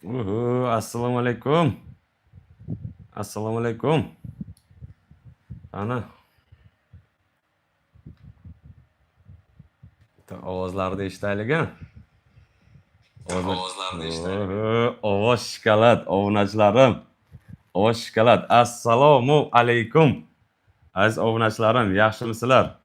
Assalomu alaykum. Assalomu alaykum. Ana, ovozlarni eshitaylik a. Ovozlarni eshitaylik. Ovoz shikolat, obunachilarim. Ovoz shikolat. Assalomu alaykum. Aziz obunachilarim, yaxshimisizlar?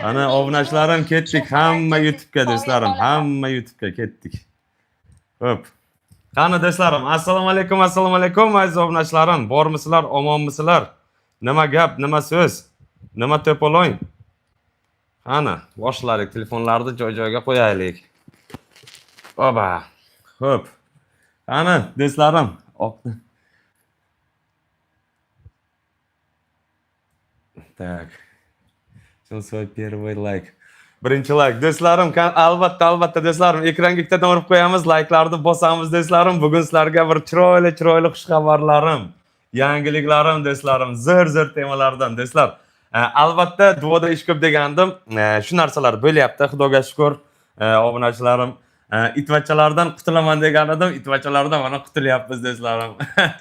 Ana obunachilarim ketdik. Hamma YouTube'ga do'stlarim, hamma YouTube'ga ketdik. Xo'p. Qani do'stlarim, assalomu alaykum, assalomu alaykum aziz obunachilarim. Bormisizlar, omonmisizlar? Nima gap, nima so'z? Nima to'polon? Qani, boshladik, telefonlarni joy-joyiga qo'yaylik. Oba. Xo'p. Qani do'stlarim, Tak. So'z первый like. Birinchi like. Do'stlarim, albatta do'stlarim, ekranga ikkitadan urib qo'yamiz, like'larni bosamiz do'stlarim. Bugun sizlarga bir chiroyli xushxabarlarim, yangiliklarim do'stlarim, zo'r temalardan do'stlar. Albatta duoda ish ko'p degandim. Shu narsalar bo'lyapti, Xudoga shukr. Obunachilarim, itvachalardan qutulaman degan edim, itvachalardan mana qutulyapmiz do'stlarim.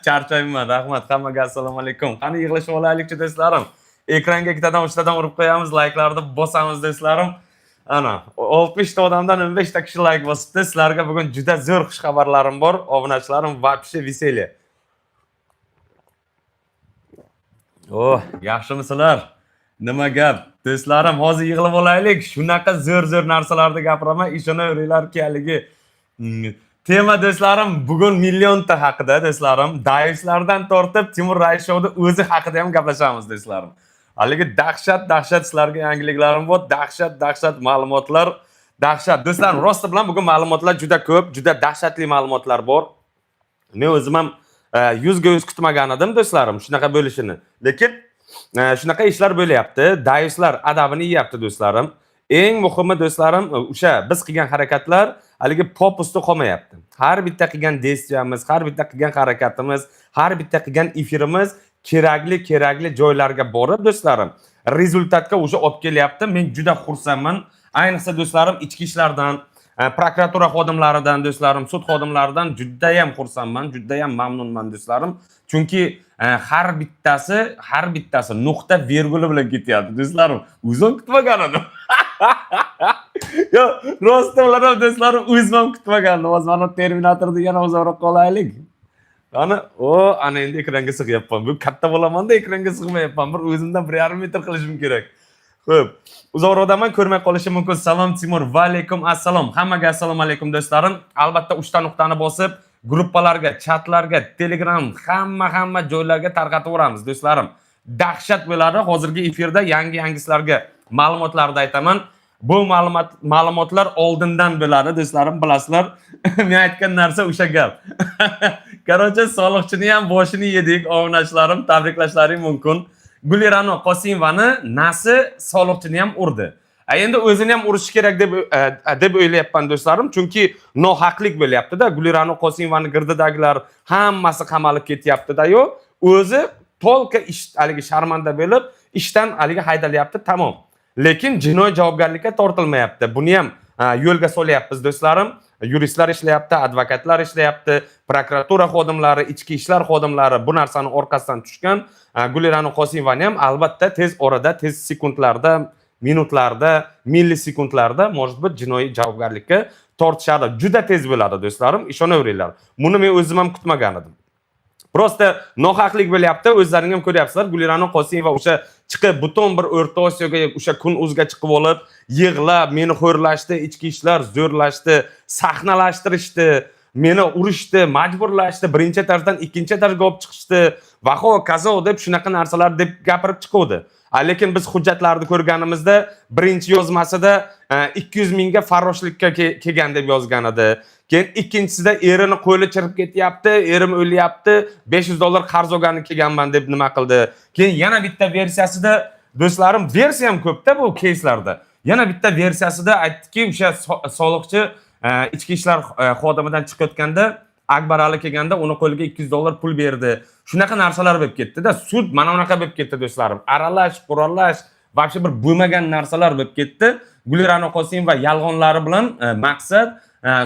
Charchayman. Rahmat, hammaga assalomu alaykum. Qani yig'ilishib olaylikchi do'stlarim. Ekranga ikkitadan uchtadan urib qo'yamiz, like'larni bosamiz do'stlarim. Ana 60 ta odamdan 15 ta kishi like bosibdi. Sizlarga bugun juda zo'r xushxabarlarim bor. Obunachilarim, вообще веселье. Yaxshimisizlar? Nima gap? Do'stlarim, hozir yig'ilib olaylik. Shunaqa zo'r narsalarni gapiraman, ishonaveringlarki, haligi tema do'stlarim, bugun millionta haqida do'stlarim, daislardan tortib Timur Raishovni o'zi haqida ham gaplashamiz do'stlarim. Haligi dahshat sizlarga yangiliklarim bor, dahshat ma'lumotlar, dahshat. Do'stlarim, rosti bilan bugun ma'lumotlar juda ko'p, juda dahshatli ma'lumotlar bor. Men o'zim ham 100% kutmagan edim do'stlarim, shunaqa bo'lishini. Lekin shunaqa ishlar bo'lyapti, daislar adabini yeyapti do'stlarim. Eng muhimi do'stlarim, o'sha biz qilgan harakatlar haligi popusti qolmayapti. Har bitta qilgan destiyamiz, har bitta qilgan harakatimiz, har bitta qilgan efirimiz kerakli joylarga borib do'stlarim, rezultatga o'sha olib kelyapti. Men juda xursandman. Ayniqsa do'stlarim, ichki ishlardan, prokuratura xodimlaridan do'stlarim, sud xodimlaridan juda ham xursandman, juda ham mamnunman do'stlarim. Chunki har bittasi nuqta virguli bilan ketyapti do'stlarim. O'zim kutmagan edim. Yo, rost o'yladim do'stlarim, o'zim ham kutmagan edim. Hozir mana Terminatorni yana o'zaro qolaylik. Ana endi ekranga sig'yapman. Bu katta bo'laman-da, ekranga sig'mayapman. Bir o'zimdan 1,5 metr qilishim kerak. Xo'p, uzoqroqdaman, ko'rmay qolishi mumkin. Salom Timur, va alaykum assalom. Hammaga assalomu alaykum do'stlarim. Albatta 3 ta nuqtani bosib, gruppalarga, chatlarga, Telegram, hamma joylarga tarqataveramiz do'stlarim. Dahshat bo'ladi. Hozirgi efirda yangi-sizlarga ma'lumotlarni aytaman. Bu ma'lumotlar oldindan bo'ladi do'stlarim, bilasizlar. Men aytgan narsa o'sha gap. Qarochi soliqchini ham boshini yedik, obunachilarim, tabriklashlaring mumkin. Gulirano Qosimovani nasi soliqchini ham urdi. Endi o'zini ham urish kerak deb o'ylayapman do'stlarim, chunki nohaqlik bo'lyapti-da. Gulirano Qosimovani girdidagilar hammasi qamalib ketyapti-da-yu, o'zi polka haligi sharmanda bo'lib, ishdan haligi haydalyapti, tamom. Lekin jinoiy javobgarlikka tortilmayapti. Buni ham yo'lga solyapmiz do'stlarim. Yuristlar ishlayapti, advokatlar ishlayapti, prokuratura xodimlari, ichki ishlar xodimlari bu narsani orqasidan tushgan. Gulirano Qosimovani ham albatta tez orada, tez sekundlarda, minutlarda, millisekundlarda может быть jinoiy javobgarlikka tortishadi. Juda tez bo'ladi do'stlarim, ishonaveringlar. Buni men o'zim ham kutmagan edim. Prosta nohaqlik bo'lyapti, o'zlaring ham ko'ryapsizlar. Gulirano Qosimova o'sha chiqib butun bir O'rta Osiyoga o'sha kun o'zga chiqib olib, yig'lab, meni xo'rlashdi, ichki ishlar zo'rlashdi, sahnalashtirishdi, meni urishdi, majburlashdi, birinchi etajdan ikkinchi etajga olib chiqishdi va hokazo deb shunaqa narsalar deb gapirib chiqdi. Lekin biz hujjatlarni ko'rganimizda birinchi yozmasida 200 mingga farroshlikka kelgan deb yozgan edi. Keyin ikkinchisida erini qo'li chirib ketyapti, erim o'lyapti, $500 qarz olgani kelganman deb nima qildi. Keyin yana bitta versiyasida do'stlarim, versiya ham ko'pda bu keyslarda. Yana bitta versiyasida aytdiki, o'sha soliqchi ichki ishlar xodimidan chiqayotganda Akbar Ali kelganda uni qo'liga $200 pul berdi. Shunaqa narsalar bo'lib ketdi-da. Sud mana bunaqa bo'lib ketdi do'stlarim. Aralash, qurolash vaqti bir bo'lmagan narsalar bo'lib ketdi. Gulira'no Qosimova yolg'onlari bilan maqsad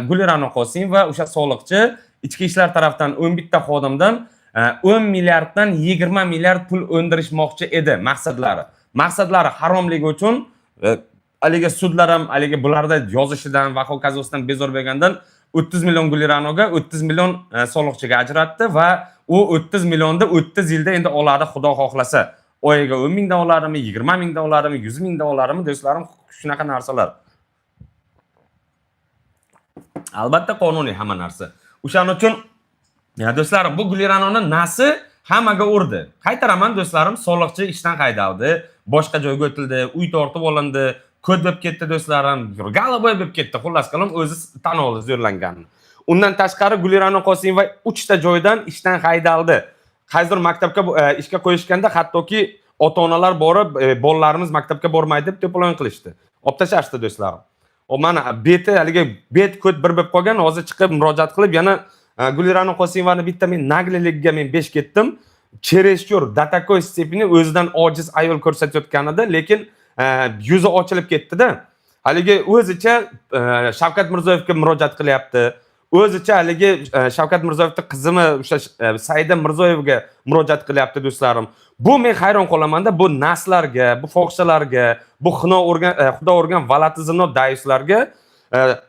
Gulira'no Qosimova o'sha soliqchi ichki ishlar tarafdan 11 ta xodimdan 10 milliarddan 20 milliard pul o'ndirishmoqchi edi maqsadlari. Maqsadlari haromligi uchun haligi sudlar ham haligi bularda yozishidan va ho'kazosidan bezor bo'lgandan 30 million Gulira'noga 30 million soliqchiga ajratdi va u 30 millionni 30 yilda endi oladi xudo xohlasa. Oyiga 10 mingdan oladimi, 20 mingdan oladimi, 100 mingdan oladimi do'stlarim, shunaqa narsalar. Albatta qonuniy hamma narsa. O'shaning uchun do'stlarim, bu Gulira'noni nasi hammaga urdi. Qaytaraman do'stlarim, soliqchi ishdan haydaldi, boshqa joyga o'tildi, uy tortib olindi, ko'd bo'lib ketdi do'stlarim, galaboy bo'lib ketdi. Xullas qalom o'zi tan oldi zo'rlanganini. Undan tashqari Gulira'no Qosimova 3 ta joydan ishdan haydaldi. Qaysidir maktabga ishga qo'yishganda hattoki ota-onalar borib, bolalarimiz maktabga bormaydi deb to'polon qilishdi. Olib tashashdi do'stlarim. O mana beti haligi bet ko'd bir bo'lib qolgan, hozir chiqib murojaat qilib yana Gulira'no Qosimovani bitta men nagliligiga men besh ketdim. Chereshkur до такой степени o'zidan ojiz ayol ko'rsatayotganida, lekin yuzi ochilib ketdi-da. Haligi o'zicha Shavkat Mirziyoyevga murojaat qilyapti. O'zicha haligi Shavkat Mirziyoyevning qizimi o'sha Saida Mirziyoyevga murojaat qilyapti do'stlarim. Bu men hayron qolaman-da, bu naslarga, bu fohishalarga, bu xudo urgan valatizino daislarga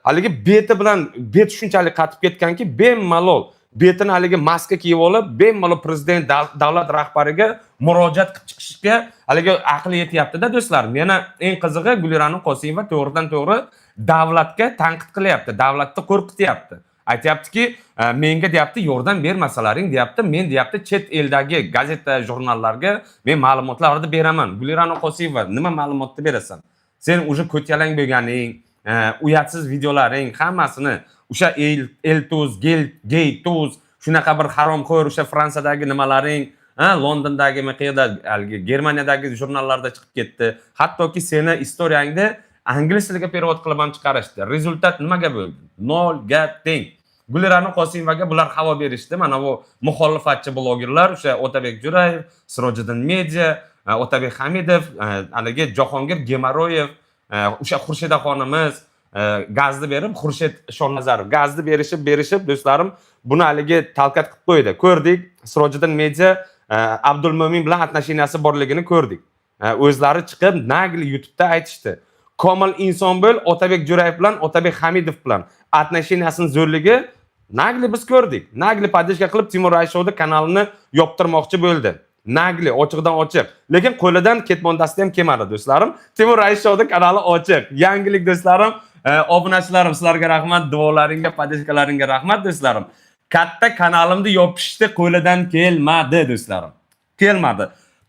haligi beti bilan bet shunchalik qatib ketganki, bemalol betini haligi maska kiyib olib, bemalol prezident davlat rahbariga murojaat qilib chiqishga haligi aqli yetyapti-da do'stlarim. Yana eng qizig'i Gulira'no Qosimova to'g'ridan-to'g'ri davlatga tanqid qilyapti, davlatni qo'rqityapti. Aytayaptiki, menga deyapti, yordam bermasalaring deyapti, men deyapti chet eldagi gazeta, jurnallarga men ma'lumotlarni beraman. Gulira'no Qosimova, nima ma'lumotni berasan? Sen uje ko'tyalang bo'lganing, uyatsiz videolaring hammasini o'sha Eltuz, Gaytuz, shunaqa bir haromxo'r o'sha Fransiyadagi nimalaring, Londondagi maqiyada, Germaniyadagi jurnallarda chiqib ketdi. Hattoki seni istoriyangda ingliz tiliga perevod qilib ham chiqarishdi. Rezultat nimaga bo'ldi? 0 ga teng. Gulira'no Qosimovaga bular havo berishdi. Mana bu muxolifatchi blogerlar, o'sha Otabek Jo'rayev, Sirojiddin Media, Otabek Hamidov, haligi Jahongir Gemaroyev, o'sha Xurshida xonimiz gazni berib, Xurshid Shonnazarov gazni berishib do'stlarim, buni haligi talqat qilib qo'ydi. Ko'rdik, Sirojiddin Media Abdulmo'min bilan atnashiniyasi borligini ko'rdik. O'zlari chiqib nagli YouTube'da aytishdi. Komil inson bo'l, Otabek Jo'rayev bilan, Otabek Hamidov bilan atnashiniyasining zo'rligi nagli biz ko'rdik. Nagli podishka qilib Timur Raishovning kanalini yoptirmoqchi bo'ldi. Nagli ochiqdan ochiq. Lekin qo'lidan ketmondasi ham kelmadi do'stlarim. Timur Raishovning kanali ochiq. Yangilik do'stlarim, obunachilarim, sizlarga rahmat, duolaringga, podishkalaringga rahmat do'stlarim. Katta kanalimni yopishdi, qo'lidan kelmadi do'stlarim. Kelmadi.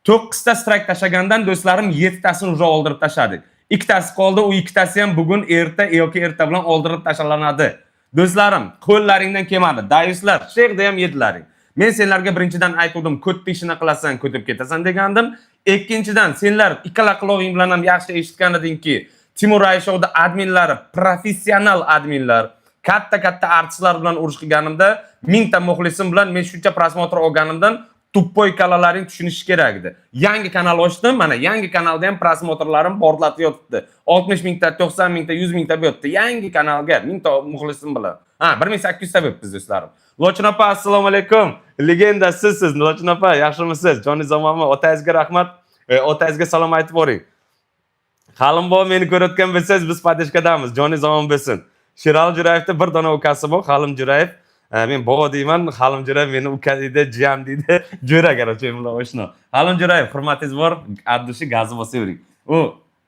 9 ta strike tashagandan do'stlarim 7 tasini uje oldirib tashadik. Ikkitasi qoldi, u ikkitasi ham bugun erta yoki erta bilan oldirib tashalanadi. Do'stlarim, qo'llaringdan kelmadi. Daislar, sheg'da ham yedilaring. Men senlarga birinchidan aytdim, ko'tni ishini qilasan, ko'tib ketasan degandim. Ikkinchidan, senlar ikkala quloving bilan ham yaxshi eshitgan edingki, Timur Raishovning adminlari, professional adminlar, katta artistlar bilan urush qilganimda, 1000 ta muxlisim bilan men shuncha prosmotr olganimdan tuppoy kalalaring tushunishi kerak edi. Yangi kanal ochdim, mana yangi kanalda ham prosmotrlarim portlatib yotibdi. 60 mingta, 90 mingta, 100 mingta bo'libdi. Yangi kanalga 1000 ta muxlisim bilan. 1800 ta bo'libdi do'stlarim. Lochin opa, assalomu alaykum. Legenda siz, Lochin opa, yaxshimisiz? Joni zamonmi? Otangizga rahmat. Otangizga salom aytib boring. Halimbo meni ko'rayotgan bo'lsangiz, biz podishkadamiz. Joni zamon bo'lsin. Sherali Jo'rayevda bir dona ukasi bor, Halim Jo'rayev. Men bobo deyman, Halim Jo'rayev meni uka deydi, jiyam deydi. Jo'ra garoche bilan oshno. Halim Jo'rayev, hurmatingiz bor, addushi gazi bosib yuring. U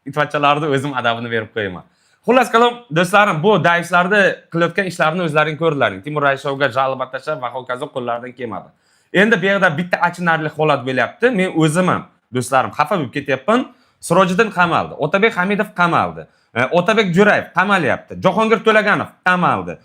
itvachalarni o'zim adabini berib qo'yaman. Xullas qalom, do'stlarim, bu daishlarda qilayotgan ishlarini o'zlaring ko'rdilaring. Timur Raishovga jalbat tashlab va hokazo qo'llaridan kelmadi. Endi bu yerda bitta achinarli holat bo'lyapti. Men o'zim ham do'stlarim xafa bo'lib ketyapman. Sirojiddin qamaldi, Otabek Hamidov qamaldi. Otabek Jo'rayev qamalyapti. Jahongir To'laganov qamaldi.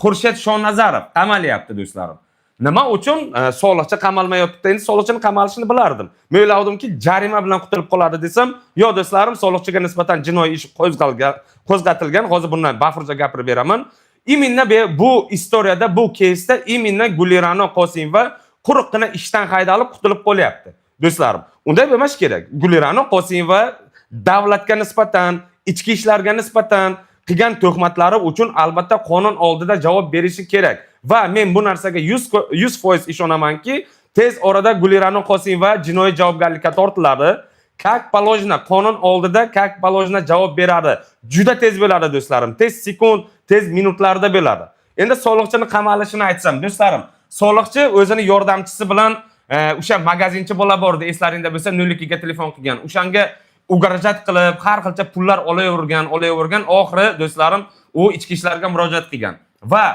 Xurshid Shonnazarov qamalyapti do'stlarim. Nima uchun soliqchi qamalmayotdi? Endi soliqchining qamalishini bilardim. Men o'ylavdimki, jarima bilan qutulib qoladi desam, yo do'stlarim, soliqchiga nisbatan jinoiy ish qo'zg'atilgan. Hozir bundan bafurja gapirib beraman. Iminna bu istoriyada, bu keysda iminna Gulira'no Qosimova quruqqina ishdan haydalib qutulib qolyapti. do'stlarim. Unday bo'lmash kerak. Gulira'no Qosimova davlatga nisbatan, ichki ishlarga nisbatan qilgan tuhmatlari uchun albatta qonun oldida javob berishi kerak. Va men bu narsaga 100% ishonamanki, tez orada Gulira'no Qosimova jinoiy javobgarlikka tortiladi. Как положено, qonun oldida как положено javob beradi. Juda tez bo'ladi do'stlarim. Tez sekund, tez minutlarda bo'ladi. Endi soliqchini qamalishini aytsam, do'stlarim, soliqchi o'zini yordamchisi bilan o'sha magazinchi bola bordi, eslaringda bo'lsa 02 ga telefon qilgan. O'shanga ugarajat qilib, har xilcha pullar olavergan, oxiri do'stlarim u ichki ishlarga murojaat qilgan. Va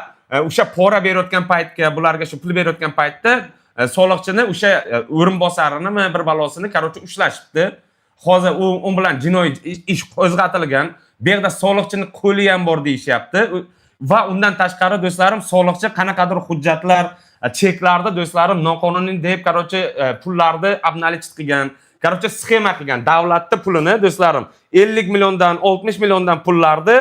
o'sha pora berayotgan paytga, bularga shu pul berayotgan paytda soliqchini o'sha o'rinbosarini bir balosini qarochi ushlashibdi. Hozir u bilan jinoiy ish qo'zg'atilgan. Bu yerda soliqchini qo'li ham bor deyishyapti. Va undan tashqari do'stlarim, soliqchi qanaqadir hujjatlar, cheklarda do'stlarim noqonuniy deb qarochi pullarni обналичить qilgan. Qarochi sxema qilgan. Davlatning pulini do'stlarim 50 milliondan 60 milliondan pullarni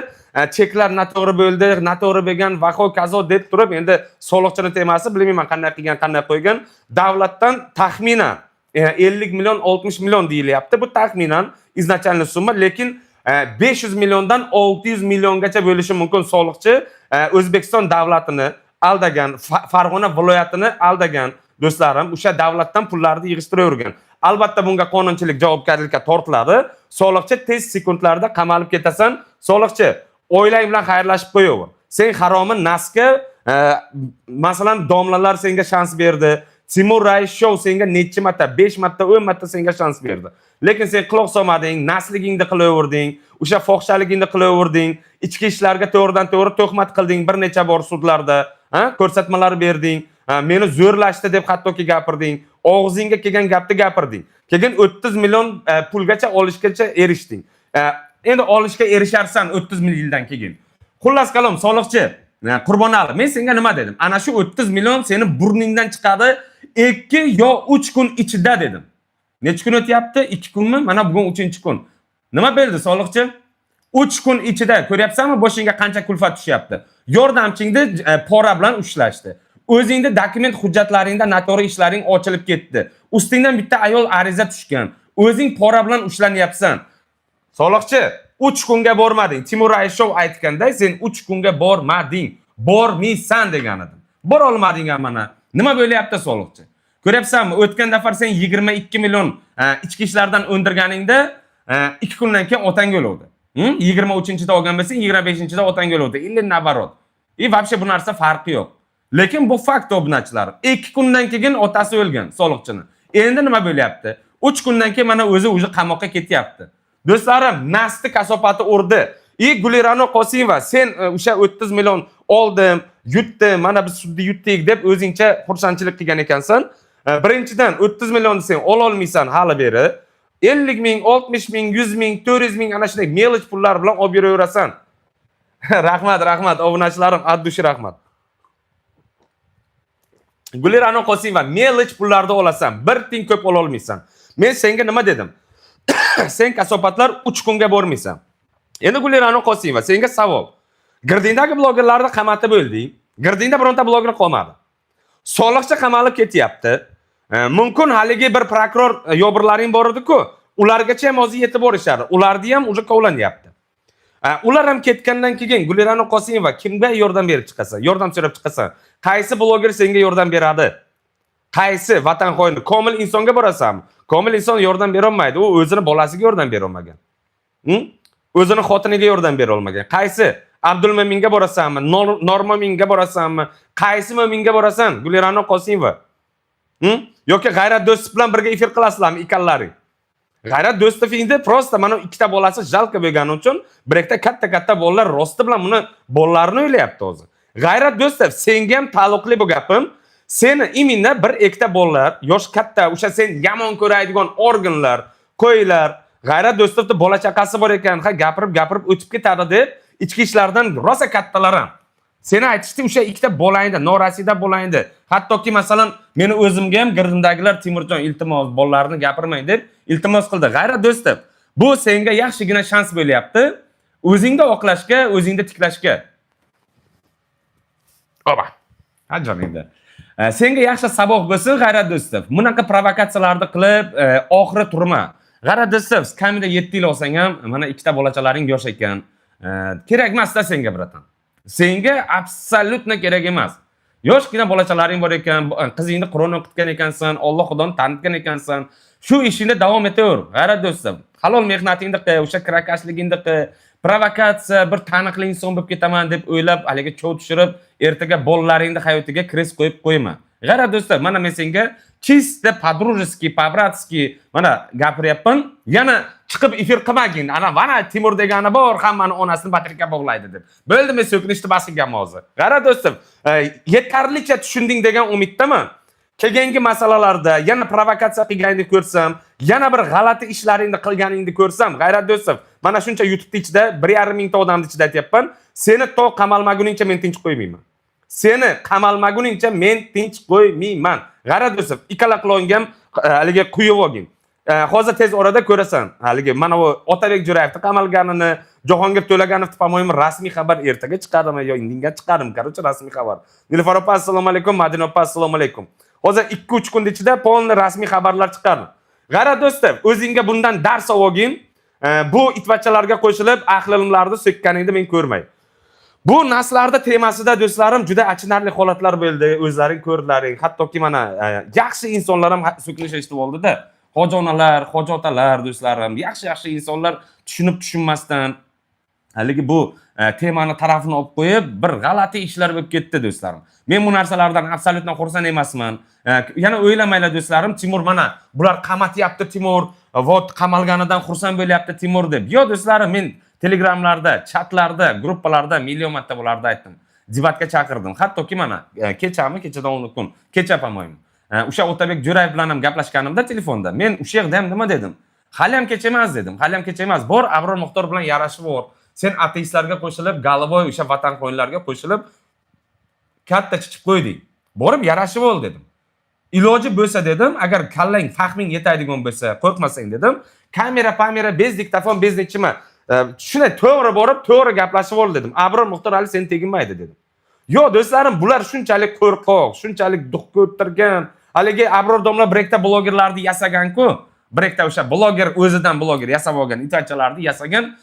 cheklar noto'g'ri bo'ldi, noto'g'ri bo'lgan va hokazo deb turib, endi soliqchini temasi bilmayman qanday qilgan, qanday qo'ygan. Davlatdan taxminan 50 million 60 million deyilyapti. Bu taxminan izначально summa, lekin 500 milliondan 600 milliongacha bo'lishi mumkin soliqchi O'zbekiston davlatini aldagan, Farg'ona viloyatini aldagan do'stlarim, o'sha davlatdan pullarni yig'ishtiravergan. Albatta bunga qonunchilik javobgarlikka tortiladi. Soliqchi tez sekundlarda qamalib ketasan. Soliqchi oilang bilan xayrlashib qo'yaver. Sen haromi nasga masalan domlalar senga shans berdi. Timur Rais Show senga necha marta, 5 marta, 10 marta senga shans berdi. Lekin sen quloq solmading, nasligingni qilaverding, o'sha fohishaligingni qilaverding, ichki ishlarga to'g'ridan-to'g'ri tuhmat qilding bir necha bor sudlarda, ko'rsatmalar berding, meni zo'rlashdi deb hattoki gapirding, og'zingga kelgan gapni gapirding. Keyin 30 million pulgacha olishgacha erishding. Endi olishga erisharsan 30 yildan keyin. Xullas kalom, soliqchi Qurbonali, men senga nima dedim? Ana shu 30 million seni burningdan chiqadi 2 yo 3 kun ichida dedim. Necha kun o'tyapti? 2 kunmi? Mana bugun 3-kun. Nima berdi soliqchi? 3 kun ichida ko'ryapsanmi boshingga qancha kulfat tushyapti? Yordamchingni pora bilan ushlashdi. O'zingni dokument hujjatlaringda noto'g'ri ishlaring ochilib ketdi. Ustingdan bitta ayol ariza tushgan. O'zing pora bilan ushlanyapsan. Soliqchi 3 kunga bormading. Timur Ayshow aytganday, sen 3 kunga bormading. Bormaysan degan edim. Bor olmading mana. Nima bo'lyapti soliqchi? Ko'ryapsanmi? O'tgan dafar sen 22 million ichki ishlardan o'ndirganingda 2 kundan keyin otang o'ldi. 23-da olgan bo'lsang, 25-da otang o'ldi. Illa nabarot. Вообще bu narsa farqi yo'q. Lekin bu fakt obunachilar. 2 kundan keyin otasi o'lgan soliqchini. Endi nima bo'lyapti? 3 kundan keyin mana o'zi qamoqqa ketyapti. Do'stlarim, nasli kasofati urdi. Gulira'no Qosimova, sen o'sha 30 million oldim, yutdim, mana biz sudda yutdik deb o'zingcha xursandchilik qilgan ekansan. Birinchidan 30 millionni sen ola olmaysan hali beri. 50 ming, 60 ming, 100 ming, 400 ming ana shunday melish pullar bilan olib yuraverasan. Rahmat, obunachilarim, addushi rahmat. Gulira'no Qosimova, melish pullarni olasan, bir tiyin ko'p ola olmaysan. Men senga nima dedim? Sen kasopatlar 3 kunga bormaysan. Endi Gulira'no Qosimova, senga savol. Girdingdagi blogerlarni qamatib bo'lding. Girdingda bironta bloger qolmadi. Soliqchi qamalib ketyapti. Mumkin haligi bir prokuror yo'birlaring bor edi-ku, ulargacha ham hozir yetib borishadi. Ularni ham uje kovlanyapti. Ular ham ketgandan keyin Gulira'no Qosimova kimga yordam berib chiqasan? Yordam so'rab chiqasan. Qaysi bloger senga yordam beradi? Qaysi vatan xoini? Komil insonga borasanmi? Komil inson yordam bera olmaydi. U o'zini bolasiga yordam bera olmagan. O'zini xotiniga yordam bera olmagan. Qaysi? Abdulmo'minga borasanmi? Normo'minga borasanmi? Qaysi mo'minga borasan? Gulira'no Qosimova. Yoki G'ayrat Do'stov bilan birga efir qilasizlarmi ikkallaring? G'ayrat Do'stovingni prosta mana ikkita bolasi jalka bo'lgani uchun birekda katta bolalar rosti bilan buni bolalarini o'ylayapti hozir. G'ayrat Do'stov, senga ham taalluqli bu gapim. Seni iminda bir ikkita bolalar, yosh katta, o'sha sen yomon ko'radigan organlar, qo'ylar, G'ayrat Do'stovda bola chaqasi bor ekan, gapirib o'tib ketadi deb ichki ishlardan rosa kattalar ham. Seni aytishdi o'sha ikkita bolangda, norasida bolangda. Hattoki masalan, meni o'zimga ham girdimdagilar Timurjon iltimos bolalarini gapirmang deb iltimos qildi. G'ayrat Do'stov, bu senga yaxshigina shans bo'lyapti. O'zingni oqlashga, o'zingni tiklashga. Oba. Ajoyib. Senga yaxshi saboq bo'lsin, G'ayrat Do'stov. Bunaqa provokatsiyalarni qilib, oxiri turma. G'ayrat Do'stov, kamida 7 yil olsang ham, mana ikkita bolachalaring yosh ekan. Kerak emas-da senga, bratan. Senga absolutno kerak emas. Yoshgina bolachalaring bor ekan, qizingni Qur'on o'qitgan ekansan, Alloh xudoni tanitgan ekansan. Shu ishingni davom etaver, G'ayrat Do'stov. Halol mehnatingni qil, o'sha kirakashligingni qil. Provokatsiya bir taniqli inson bo'lib ketaman deb o'ylab, haliga chov tushirib, ertaga bolalaringni hayotiga kres qo'yib qo'yma. G'ayrat Do'stov, mana men senga чисто по-дружески, по-bratски mana gapiryapman. Yana chiqib efir qilmagin. Mana Timur degani bor, hammani onasini batrika bog'laydi deb. Bo'ldi, men so'kinishni bas qilganman hozir. G'ayrat Do'stov, yetarlicha tushunding degan umiddaman. Kelgangi masalalarda yana provokatsiya qilganingni ko'rsam, yana bir g'alati ishlaringni qilganingni ko'rsam, G'ayrat Do'stov, mana shuncha YouTube ichida 1,5 mingta odamni ichida aytayapman, seni to qamalmaguningcha men tinch qo'ymayman. Seni qamalmaguningcha men tinch qo'ymayman. G'ayrat Do'stov, ikkala qulog'ingam haliga quyib olgin. Hozir tez orada ko'rasan. Haliga mana bu Otabek Jo'rayevni qamalganini, Jahongir To'laganovni pamoyim rasmiy xabar ertaga chiqardim yo indinga chiqardim. Короче, rasmiy xabar. Nilufar opa, assalomu alaykum, Madina opa, assalomu alaykum. Hozir 2-3 kun ichida polni rasmiy xabarlar chiqardim. G'ayrat Do'stov, o'zingga bundan dars olgin. Bu itvachalarga qo'shilib, ahlilimlarni so'kkaningni men ko'rmay. Bu naslarda temasida do'stlarim juda achinarli holatlar bo'ldi. O'zlaring ko'rdilaring. Hattoki mana yaxshi insonlar ham so'kinish eshitib oldi-da. Hoji onalar, hoji otalar do'stlarim, yaxshi insonlar tushunmasdan haligi bu temani tarafini olib qo'yib, bir g'alati ishlar bo'lib ketdi do'stlarim. Men bu narsalardan absolutno xursand emasman. Yana o'ylamanglar do'stlarim, Timur mana bular qamatyapti Timur, vot qamalganidan xursand bo'lyapti Timur deb. Yo do'stlarim, men Telegramlarda, chatlarda, gruppalarda million marta bularni aytdim. Debatga chaqirdim. Hattoki mana kechadan 10 kun, kecha pamoyim. O'sha Otabek Jo'rayev bilan ham gaplashganimda telefonda. Men o'sha yerda ham nima dedim? Hali ham kecha emas dedim. Hali ham kecha emas. Bor Abror Muxtor bilan yarashib bor. Sen ateistlarga qo'shilib, Galiboy o'sha vatan qo'yinlarga qo'shilib katta chiqib qo'yding. Borib yarashib ol dedim. Iloji bo'lsa dedim, agar kallang fahming yetadigan bo'lsa, qo'rqmasang dedim. Kamera, bez diktafon, bez nechima. Shunday to'g'ri borib, to'g'ri gaplashib ol dedim. Abror Muxtor hali sen teginmaydi dedim. Yo do'stlarim, bular shunchalik qo'rqoq, shunchalik duxga o'tirgan. Haligi Abror domla Brekda blogerlarni yasagan-ku. Brekda o'sha bloger o'zidan bloger yasab olgan itvachalarni yasagan.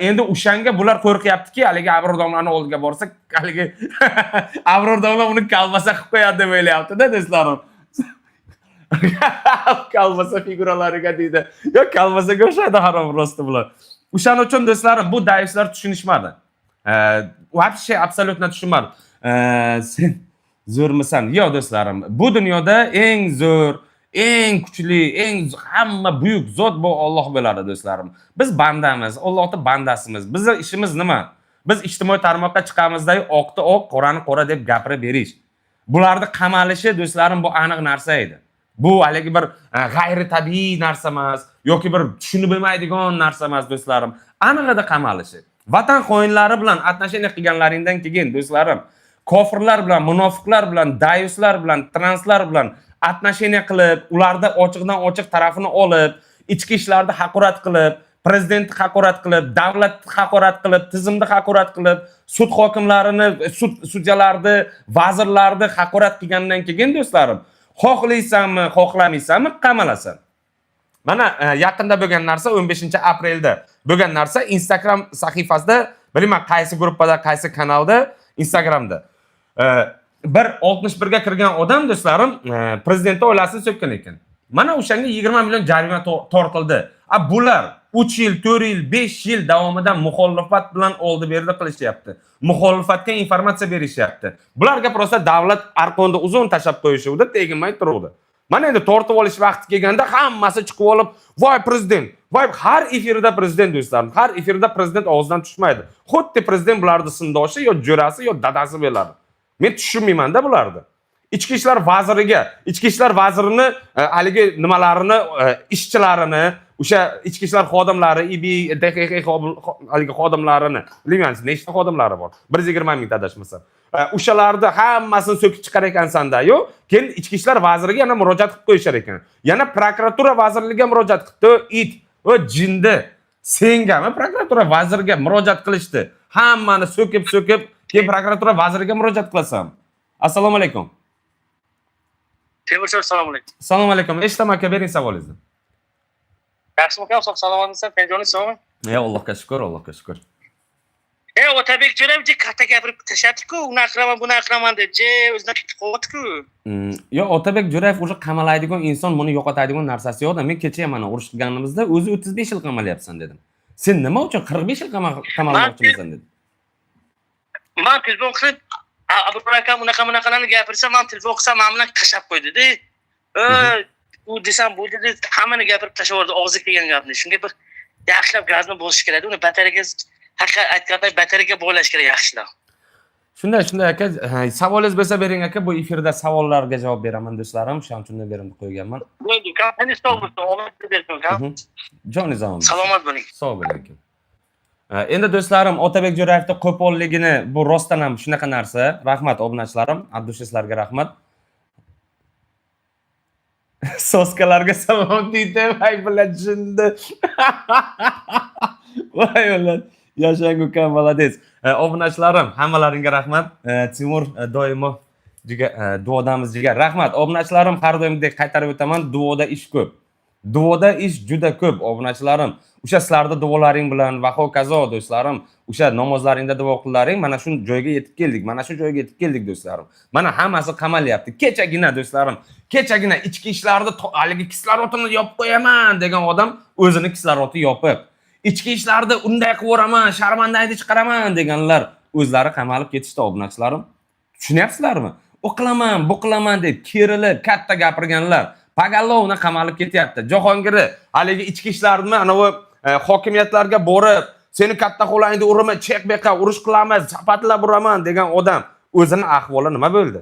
Endi o'shanga bular qo'rqyaptiki, haligi Abror domlarning oldiga borsa, haligi Abror domla uni kalbasa qilib qo'yadi deb o'ylayapti-da do'stlarim. Kalbasa figuralariga deydi. Yo, kalbasaga o'xshaydi harom rosti bular. O'shaning uchun do'stlarim, bu daiflar tushunishmadi. Вообще absolutno tushunmadi. Sen zo'rmisan? Yo'q do'stlarim, bu dunyoda eng zo'r, eng kuchli, eng hamma buyuk zot bu Alloh bo'ladi do'stlarim. Biz bandamiz, Allohning bandasimiz. Bizning ishimiz nima? Biz ijtimoiy tarmoqqa chiqamizda oqni oq, qorani qora deb gapirib berish. Bularni qamalishi do'stlarim bu aniq narsa edi. Bu haligi bir g'ayri tabiiy narsa emas, yoki bir tushunib bo'lmaydigan narsa emas do'stlarim. Aniqida qamalishi. Vatan qo'yinlari bilan atnasheniya qilganlaringdan keyin do'stlarim, kofirlar bilan, munofiqlar bilan, dayuslar bilan, translar bilan atnasheniya qilib, ularda ochiqdan ochiq tarafini olib, ichki ishlarda haqorat qilib, prezidentni haqorat qilib, davlatni haqorat qilib, tizimni haqorat qilib, sud hokimlarini, sudyalarni, vazirlarni haqorat qilgandan keyin do'stlarim, xohlaysanmi, xohlamaysanmi qamalasan. Mana yaqinda bo'lgan narsa 15-aprelda bo'lgan narsa Instagram sahifasida, bilmayman qaysi gruppada, qaysi kanalda, Instagramda. Bir 61 ga kirgan odam do'stlarim, prezidentning oilasini so'kkan ekan. Mana o'shanga 20 million jarima tortildi. Bular 3 yil, 4 yil, 5 yil davomida muxolifat bilan oldi-berdi qilishyapti. Muxolifatga informatsiya berishyapti. Bularga prosta davlat arqonda uzun tashab qo'yishuvdi, teginmay turuvdi. Mana endi tortib olish vaqti kelganda hammasi chiqib olib, voy prezident, voy har efirda prezident do'stlarim, har efirda prezident og'zidan tushmaydi. Xuddi prezident bularni sindoshi yo jo'rasi yo dadasi bo'ladi. Men tushunmayman-da bularni. Ichki ishlar vaziriga, ichki ishlar vazirini haligi nimalarini, ishchilarini, o'sha ichki ishlar xodimlari, IBI, DXX haligi xodimlarini, bilmayman, nechta xodimlari bor? 120 ming adashmasam. O'shalarni hammasini so'kib chiqar ekansan-da-yu, keyin ichki ishlar vaziriga yana murojaat qilib qo'yishar ekan. Yana prokuratura vazirligiga murojaat qildi, o jindi. Sengami prokuratura vaziriga murojaat qilishdi? Hammani so'kib, keyin prokuratura vaziriga murojaat qilasan. Assalomu alaykum. Temurchor, assalomu alaykum. Assalomu alaykum. Eshitaman aka, bering savolingizni. Yaxshimi ukam, salomatmisan? Penjoningiz sog'mi? Allohga shukr, Allohga shukr. Otabek Jo'rayevji katta gapirib tashladi-ku, unaqa qilaman, bunaqa qilaman deb, o'zidan ketib qo'yapti-ku. Yo'q, Otabek Jo'rayev o'sha qamaladigan inson, buni yo'qotadigan narsasi yo'q-da. Men kecha mana urush qilganimizda o'zi 35 yil qamalyapsan dedim. Sen nima uchun 45 yil qamalmoqchimisan dedim. Men telefon qilib, Abdullah akam unaqa-bunaqalarni gapirsa, men telefon qilsam, men bilan tashlab qo'ydi-da. U desam, bu dedi, hammani gapirib tashlab yubordi, og'ziga kelgan gapni. Shunga bir yaxshilab gazni bosish kerak. Uni batareyaga haqiqat aytganda batareyaga bog'lash kerak yaxshilab. Shunday aka, savolingiz bo'lsa bering aka, bu efirda savollarga javob beraman do'stlarim. Shuning uchun berim qo'yganman. Bo'ldi, kompaniya sog' bo'lsin, omad bersin ukam. Jonizam. Salomat bo'ling. Sog' bo'ling aka. Endi do'stlarim, Otabek Jo'rayevning qo'polligini bu rostdan ham shunaqa narsa. Rahmat obunachilarim, abdushistlarga rahmat. Soskalarga salom deydi, voy bilan jindi. Voy bilan. Yashang ukam, молодец. Obunachilarim, hammalaringga rahmat. Timur doimo duodamiz jigar. Rahmat. Obunachilarim, har doimdek qaytarib o'taman, duoda ish ko'p. Duoda ish juda ko'p, obunachilarim. O'sha sizlarning duolaring bilan va hokazo do'stlarim, o'sha namozlaringda duo qillaring, mana shu joyga yetib keldik. Mana shu joyga yetib keldik do'stlarim. Mana hammasi qamalyapti. Kechagina do'stlarim, kechagina ichki ishlarda haligi kislorodni yopib qo'yaman degan odam o'zini kislorodni yopib, ichki ishlarda unday qilib o'raman, sharmandani chiqaraman deganlar o'zlari qamalib ketishdi obunachilarim. Tushunyapsizlarmi? O qilaman, bu qilaman deb kerilib katta gapirganlar Pagalovni qamalib ketyapti. Jahongiri haligi ichki ishlarni ana bu hokimiyatlarga borib, seni katta qo'lingni urma, chekbeqa urush qilamiz, chapatlab uraman degan odam o'zini ahvoli nima bo'ldi?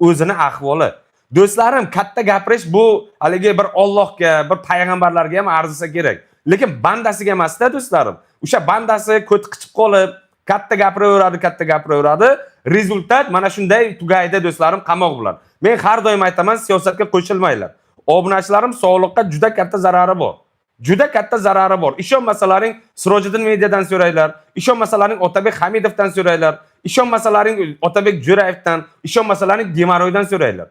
O'zini ahvoli. Do'stlarim, katta gapirish bu haligi bir Allohga, bir payg'ambarlarga ham arzisa kerak. Lekin bandasiga emas-da do'stlarim. O'sha bandasi ko't qichib qolib, katta gapiraveradi. Rezultat mana shunday tugaydi do'stlarim, qamoq bilan. Men har doim aytaman, siyosatga qo'shilmanglar. Obunachilarim, sog'liqqa juda katta zarari bor. Juda katta zarari bor. Ishonmasalaring Sirojiddin Mediadan so'raylar. Ishonmasalaring Otabek Hamidovdan so'raylar. Ishonmasalaring Otabek Jo'rayevdan, ishonmasalaring Gemoroydan so'raylar.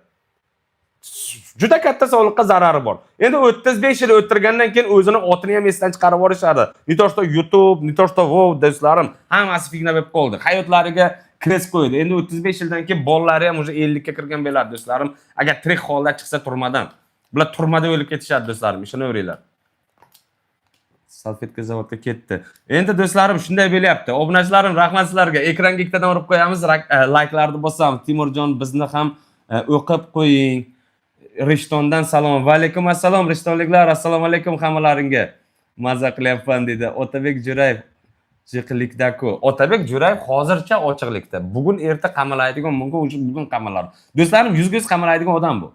Juda katta sog'liqqa zarari bor. Endi 35 yil o'tirgandan keyin o'zini otini ham esdan chiqarib yuborishadi. Nitoshto YouTube, nitoshto WoW do'stlarim, hammasi figna bo'lib qoldi. Hayotlariga kres qo'ydi. Endi 35 yildan keyin bolalari ham o'sha 50 ga kirgan bo'ladi do'stlarim. Agar tirik holda chiqsa turmadan, bular turmada o'lib ketishadi do'stlarim, ishonaveringlar. Salfetka zavodga ketdi. Endi do'stlarim shunday bo'lyapti. Obunachilarim, rahmat sizlarga. Ekranga ikkitadan urib qo'yamiz, layklarni bosamiz. Timurjon, bizni ham o'qib qo'ying. Rishtondan salom. Va alaykum assalom rishtonliklar. Assalomu alaykum hammalaringga. Maza qilyapman dedi Otabek Jo'rayev. Ochiqlikda-ku. Otabek Jo'rayev hozircha ochiqlikda. Bugun erta qamalaydigan, bugun qamalar. Do'stlarim, yuz qamalaydigan odam bu.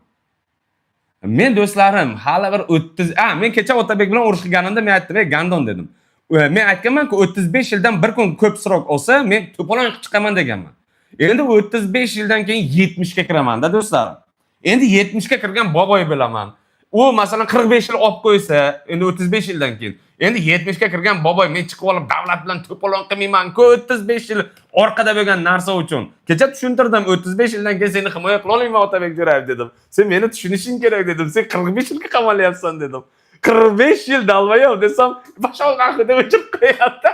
Men do'stlarim, hali bir 30, men kecha Otabek bilan urush qilganimda men aytdim, gandon dedim. Men aytganman-ku, 35 yildan bir kun ko'p srok olsa, men to'polon chiqaman deganman. Endi 35 yildan keyin 70 ga kiraman-da do'stlarim. Endi 70 ga kirgan boboy bilaman. U masalan 45 yil olib qo'ysa, endi 35 yildan keyin. Endi 70 ga kirgan boboy, men chiqib olib davlat bilan to'polon qilmayman-ku 35 yil orqada bo'lgan narsa uchun. Kecha tushuntirdim, 35 yildan keyin seni himoya qila olmayman Otabek Jo'rayev dedim. Sen meni tushunishing kerak dedim. Sen 45 yilga qamalyapsan dedim. 45 yil dalvayoq desam, bashol deb o'chib qo'yapti.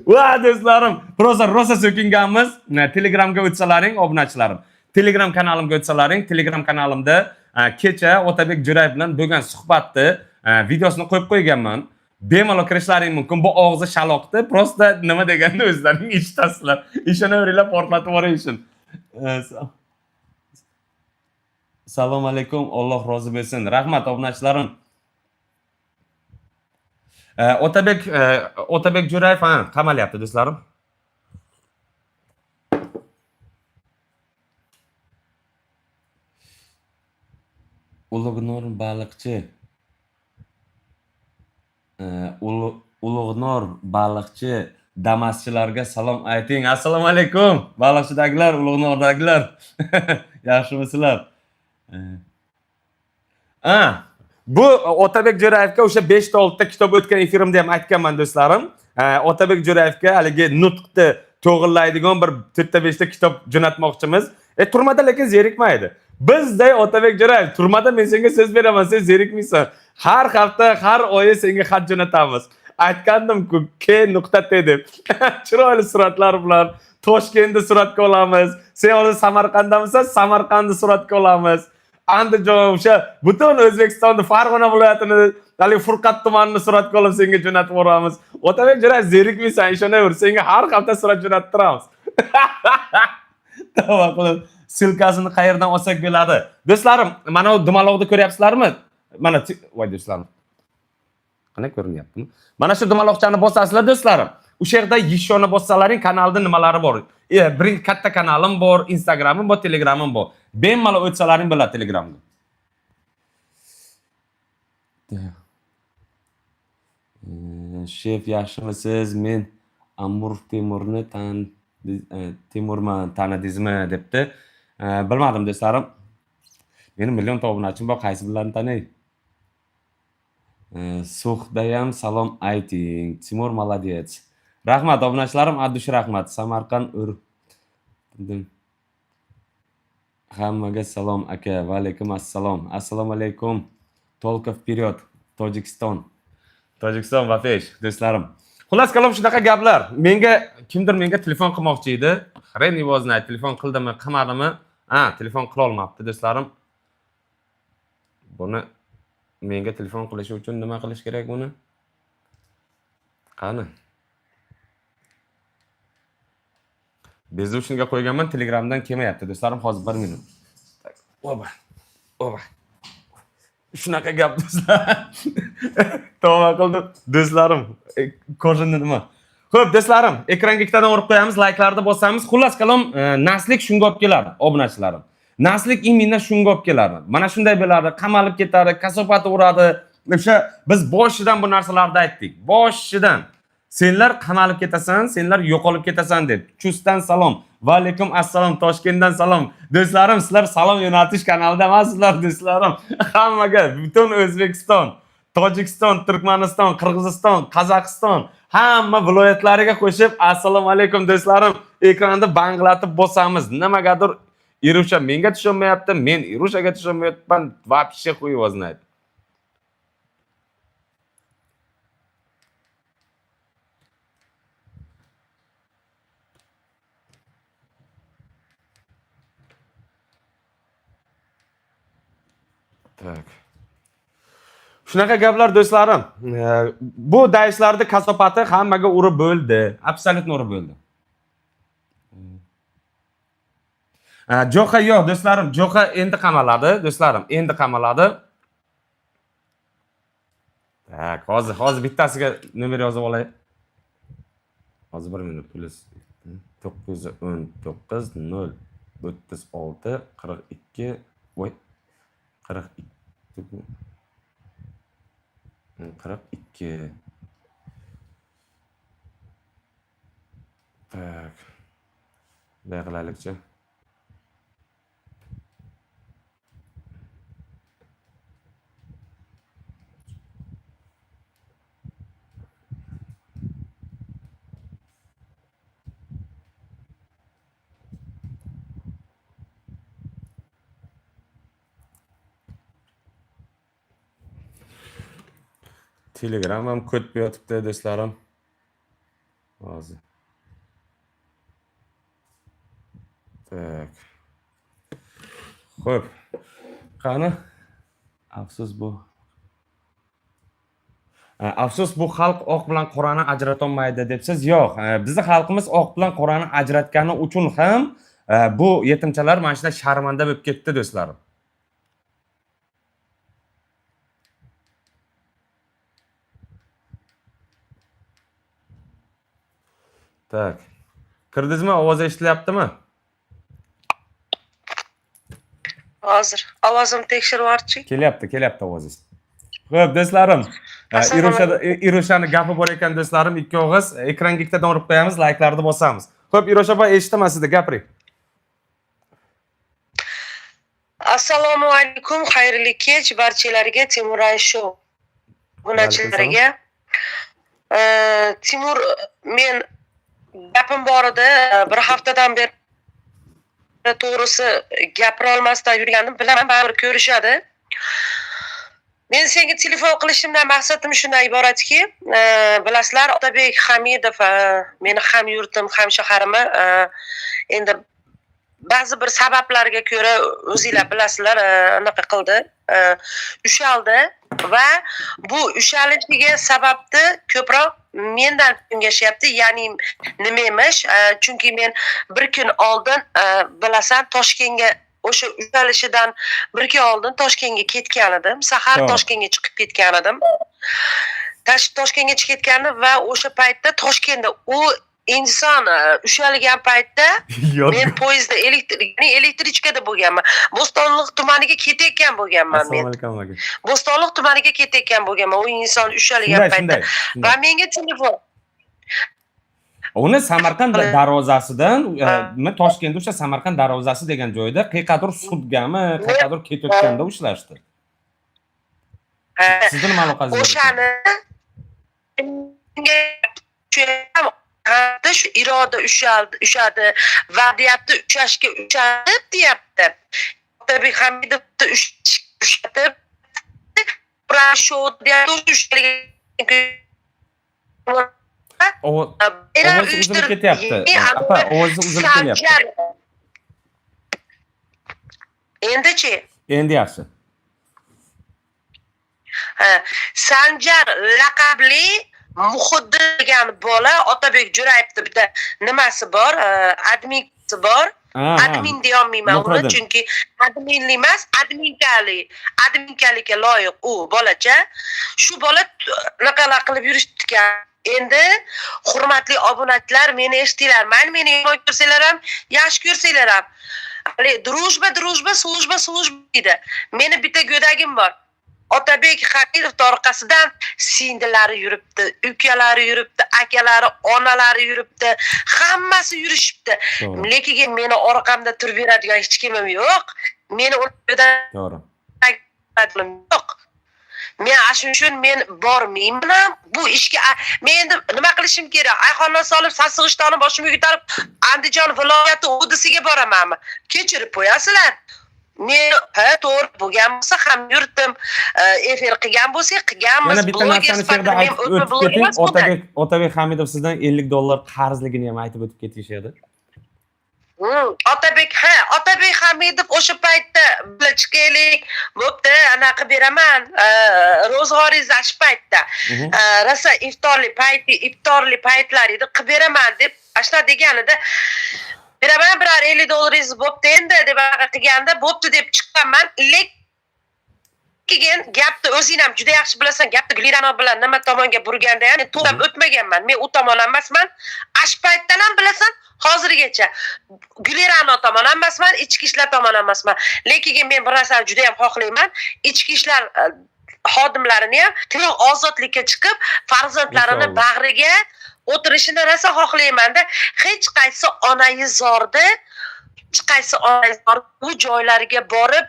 Va do'stlarim, rosa so'kinganmiz. Telegramga o'tsalaring, obunachilarim. Telegram kanalimga o'tsalaring, Telegram kanalimda kecha Otabek Jo'rayev bilan bo'lgan suhbatni videosini qo'yib qo'yganman. Bemalol kirishlaring mumkin. Bu og'zi shaloqdi, prosta nima deganini o'zlaring eshitasizlar. Ishonaveringlar, portlatib yuborishsin. Assalomu alaykum, Alloh rozi bo'lsin. Rahmat obunachilarim. Otabek Jo'rayev qamalyapti do'stlarim. Ulug'nor baliqchi. Ulug'nor baliqchi damaschilarga salom ayting. Assalomu alaykum. Baliqchidagilar, Ulug'nordagilar. Yaxshimisizlar? Bu Otabek Jo'rayevga o'sha 5 ta 6 ta kitob o'tgan efirimda ham aytganman do'stlarim. Otabek Jo'rayevga haligi nutqni to'g'rilaydigan bir 4-5 ta kitob jo'natmoqchimiz. Turmada lekin zerikmaydi. Bizday Otabek Jo'rayev, turmada men senga so'z beraman, sen zerikmaysan. Har hafta, har oyi senga xat jo'natamiz. Aytgandim-ku, K.T deb. Chiroyli suratlar bilan Toshkentda suratga olamiz. Sen hozir Samarqanddamisan, Samarqandda suratga olamiz. Andijon o'sha butun O'zbekistonda Farg'ona viloyatini, hali Furqat tumanini suratga olib senga jo'natib boramiz. Otabek Jo'rayev zerikmaysan, ishonaver, senga har hafta surat jo'nattiramiz. Tavba qilib, silkasini qayerdan olsak bo'ladi? Do'stlarim, mana bu dumaloqni ko'ryapsizlarmi? Mana voy do'stlarim. Qana ko'rinyaptimi? Mana shu dumaloqchani bosasizlar do'stlarim. O'sha yerda yishoni bossalaring kanalda nimalari bor? Birinchi katta kanalim bor, Instagramim bor, Telegramim bor. Bemalol o'tsalaring bo'ladi Telegramga. Shef yaxshimisiz? Men Amur Temurni Temurman tanidingizmi debdi. Bilmadim do'stlarim. Meni million obunachim bor, qaysi bilan tanay? Suxdayam salom ayting. Timur молодец. Rahmat obunachlarim, addush rahmat. Samarqand Hammaga salom aka. Va alaykum assalom. Assalomu alaykum. Только вперед. Tojikiston. Tojikiston va fesh do'stlarim. Xullas kalom shunaqa gaplar. Kimdir menga telefon qilmoqchi edi. Xren его знает, telefon qildimi, qilmadimi? Telefon qila olmabdi do'stlarim. Buni menga telefon qilish uchun nima qilish kerak buni? Qani? Bezovshniga qo'yganman, Telegramdan kelmayapti do'stlarim, hozir 1 minut. Oba. Shunaqa gap do'stlar. Tavba qildim do'stlarim. Ko'rinadi nima? Xo'p do'stlarim, ekranga ikkitadan urib qo'yamiz, layklarni bosamiz. Xullas kalom, naslik shunga olib keladi, obunachilarim. Naslik imminda shunga olib keladi. Mana shunday bo'ladi, qamalib ketadi, kasofati uradi. O'sha biz boshidan bu narsalarni aytdik. Boshidan senlar qamalib ketasan, senlar yo'qolib ketasan deb. Chustan salom. Va alaykum assalom, Toshkentdan salom. Do'stlarim, sizlar salom yo'naltish kanalida emansizlar do'stlarim. Hammaga, butun O'zbekiston, Tojikiston, Turkmaniston, Qirg'iziston, Qozog'iston hamma viloyatlariga qo'shib assalomu alaykum do'stlarim. Ekranda banglatib bosamiz. Nimagadir Irusha menga tushunmayapti, men Irushaga tushunmayapman. Вообще хуй его знает. Так. Shunaqa gaplar do'stlarim. Bu daishlarni kasofati hammaga urib bo'ldi. Absolutno urib bo'ldi. Jo'qa yo'q do'stlarim, Jo'qa endi qamaladi do'stlarim, endi qamaladi. Tak, hozir bittasiga nomer yozib olay. Hozir 1 minut plus 919 0 36 42 voy 42. Tak. Bunday qilaylikchi. Telegram ham kod yotibdi do'stlarim. Hozir. Tak. Xo'p. Qani? Afsus bu. Afsus bu xalq oq bilan qorani ajrata olmaydi debsiz. Yo'q, bizning xalqimiz oq bilan qorani ajratgani uchun ham bu yetimchalar mana shunday sharmanda bo'lib ketdi do'stlarim. Tak. Kirdingizmi? Ovoz eshitilyaptimi? Hozir ovozim tekshiryapti. Kelyapti ovozingiz. Xo'p, do'stlarim, Irushani gapi bor ekan do'stlarim, ikki og'iz ekranga ikkitadan urib qo'yamiz, layklarni bosamiz. Xo'p, Irush opa, eshitaman sizni, gapiring. Assalomu alaykum, xayrli kech barchalarga, Timuray Show obunachilarga. Timur, men gapim bor edi. Bir haftadan beri to'g'risi gapira olmasdan yurganim bilaman, baribir ko'rishadi. Men senga telefon qilishimdan maqsadim shundan iboratki, bilasizlar, Otabek Hamidov meni ham yurtim, ham shaharimni endi ba'zi bir sabablarga ko'ra o'zinglar bilasizlar, anaqa qildi, ushaldi va bu ushalishiga sababni ko'proq mendan tungashyapti. Ya'ni nima emish? Chunki men bir kun oldin bilasan Toshkentga o'sha ushalishidan bir kun oldin Toshkentga ketgan edim. Sahar Toshkentga chiqib ketgan edim. Toshkentga chiqib ketganim va o'sha paytda Toshkentda u inson ushalgan paytda men poyezdda elektrichkada bo'lganman. Bo'stonliq tumaniga ketayotgan bo'lganman men. Assalomu alaykum. Bo'stonliq tumaniga ketayotgan bo'lganman. U inson ushalgan paytda. Va menga telefon Uni Samarqand darvozasidan, Toshkentda o'sha Samarqand darvozasi degan joyda qayerdir sudgami, qayerdir ketayotganda ushlashdi. Sizning nima aloqangiz bor? O'shani shu iroda ushadi va deyapti ushashga ushadi deyapti. Otabek Hamidovni ushadi. Brasho deyapti Ovoz uzilib ketyapti. Apa, ovoz uzilib kelyapti. Endi-chi? Endi yaxshi. Sanjar laqabli Muhiddin degan bola Otabek Jo'rayevni bitta nimasi bor, adminsi bor. Admin deya olmayman uni, chunki adminli emas, adminkalikka loyiq u bolacha. Shu bola naqalar qilib yurishgan. Endi hurmatli obunachilar, meni eshitinglar. Meni yomon ko'rsanglar ham, yaxshi ko'rsanglar ham. Дружба, служба deydi. Meni bitta go'dagim bor. Otabek Hamidov orqasidan singillari yuribdi, ukalari yuribdi, akalari, onalari yuribdi, hammasi yurishibdi. Lekin meni orqamda turib beradigan hech kimim yo'q. Meni undan to'g'ri. yo'q. Men ashun men bormayman. Bu ishga men endi nima qilishim kerak? Ayxondan solib, Sasig'ishtonni boshimga ko'tarib, Andijon viloyati o'disiga boramanmi? Kechirib qo'yasizlar. Men to'g'ri bo'lgan bo'lsa ham yurdim, efir qilgan bo'lsak qilganmiz. Yana bitta narsani sherda aytib o'tib keting. Otabek Hamidov sizdan $50 qarzligini ham aytib o'tib ketishadi. Otabek Hamidov o'sha paytda chiqaylik, bo'pti, anaqa beraman, ro'zg'oringizni shu paytda. Rosa iftorli paytlar edi, qilib beraman deb ashla deganida beraman biror $50 bo'pti endi deb qilganda bo'pti deb chiqqanman. Lekin gapni o'zing ham juda yaxshi bilasan, gapni Gulirano bilan nima tomonga burganda, ya'ni to'g'ri o'tmaganman. Men u tomon emasman. Ash paytdan ham bilasan, hozirgacha Gulirano tomon emasman, ichki ishlar tomon emasman. Lekin men bir narsani juda ham xohlayman. Ichki ishlar xodimlarini ham to'liq ozodlikka chiqib, farzandlarini bag'riga o'tirishini rosa xohlayman-da. Hech qaysi onayizorda bu joylariga borib,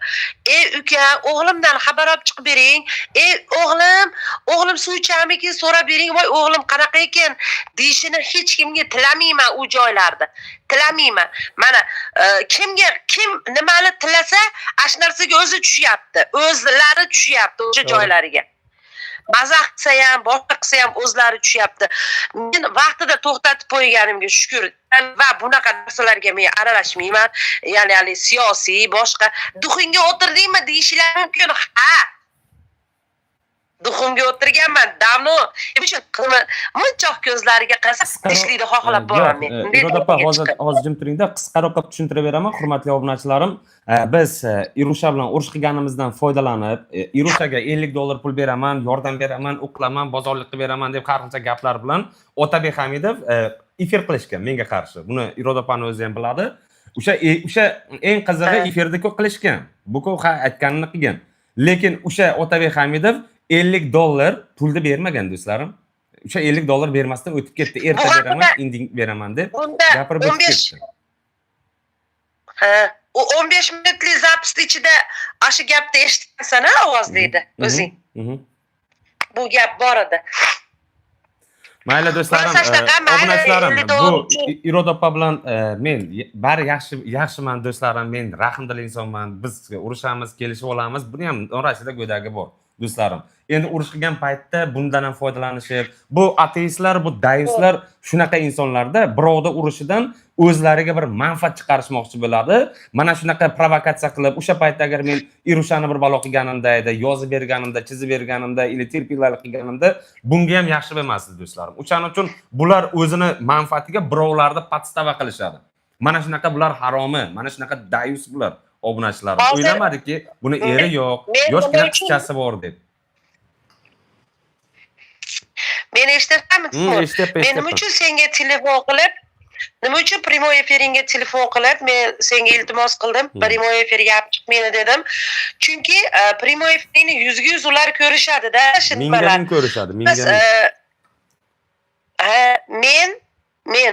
"Ey uka, o'g'limdan xabar olib chiqib bering. Ey o'g'lim suv ichamiki so'rab bering. Voy o'g'lim qanaqa ekan?" deyishini hech kimga tilamayman u joylarda. Tilamayman. Mana kim nimani tilasa, ash narsaga o'zi tushyapti. O'zlari tushyapti o'sha joylariga. Mazax qilsa ham, boshqa qilsa ham o'zlari tushyapti. Men vaqtida to'xtatib qo'yganimga shukr. Va bunaqa narsalarga men aralashmayman. Ya'ni siyosiy, boshqa duxinga o'tirdingmi deyishlar mumkin. Ha. Duxinga o'tirganman, davno. Munchoq ko'zlariga qarasa, tishlikni xohlab boraman men. Hozir jim turingda, qisqaroq qilib tushuntirib beraman, hurmatli obunachilarim. Biz Irusha bilan urush qilganimizdan foydalanib, Irushaga $50 pul beraman, yordam beraman, o'qilaman, bozorlik qilib beraman deb har qancha gaplar bilan Otabek Hamidov efir qilishgan menga qarshi. Buni Iroda opani o'zi ham biladi. O'sha eng qizig'i efirda ko'p qilishgan. Bu ko'p aytganini qilgan. Lekin o'sha Otabek Hamidov $50 pulni bermagan do'stlarim. O'sha $50 bermasdan o'tib ketdi. Erta beraman, indin beraman deb gapirib o'tib ketdi. U 15 minutlik zapisning ichida ashi gapni eshitsan-a ovozlaydi o'zing. Bu gap bor edi. Mayli do'stlarim, obunachilarim, bu Iroda opa bilan men bari yaxshiman do'stlarim, men rahmdil insonman. Biz urushamiz, kelishib olamiz. Buni ham orasida go'dagi bor do'stlarim. Endi urush qilgan paytda bundan ham foydalanishib, bu ateistlar, bu deistlar shunaqa insonlarda birovda urushidan o'zlariga bir manfaat chiqarishmoqchi bo'ladi. Mana shunaqa provokatsiya qilib, o'sha paytda agar men Irushani bir balo qilganimda edi, yozib berganimda, chizib berganimda, ili terpilalik qilganimda, bunga ham yaxshi bo'lmasdi do'stlarim. O'shaning uchun bular o'zini manfaatiga birovlarni podstava qilishadi. Mana shunaqa bular haromi, mana shunaqa dayus bular. Obunachilarim o'ylamadiki, buni eri yo'q, yoshgina qizchasi bor deb. Men eshityapman. Men nima uchun senga telefon qilib, nima uchun primoy efiringga telefon qilib, men senga iltimos qildim, primoy efirga olib chiq meni dedim. Chunki primoy efiringni yuzga yuz ular ko'rishadi-da, shitbalar. Mingga ko'rishadi, mingga. Men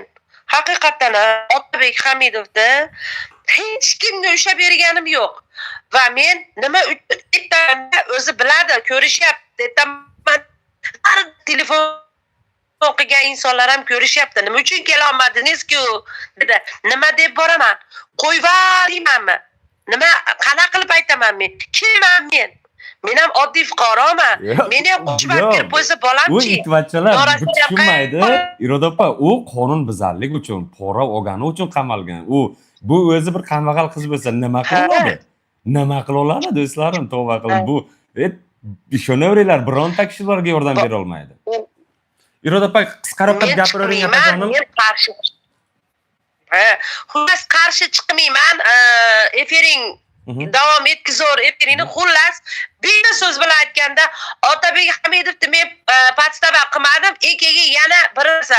haqiqatan Otabek Hamidovni hech kimni ushlab berganim yo'q. Va men nima o'zi biladi, ko'rishyapti. Telefon qilgan insonlar ham ko'rishyapti. Nima uchun kela olmadingiz-ku? dedi. Nima deb boraman? Qo'yvaringmanmi? Nima qanaqa qilib aytaman men? Kimman men? Men ham oddiy fuqaroman. Meni ham qo'shib berib qo'ysa bolamchi? U itvachalar tushunmaydi. Iroda opa, u qonun buzarlik uchun, pora olgani uchun qamalgan. Bu o'zi bir kambag'al qiz bo'lsa nima qila oladi? Nima qila oladi do'stlarim? Tavba qilib bu ishonaveringlar, bironta kishilarga yordam bera olmaydi. Iroda opa, qisqaroq qilib gapiravering opajonim. Xullas qarshi chiqmayman. Efiring davom etkizaver efiringni. Xullas bitta so'z bilan aytganda, Otabek Hamidovni men podstava qilmadim. Ekiga yana bir narsa.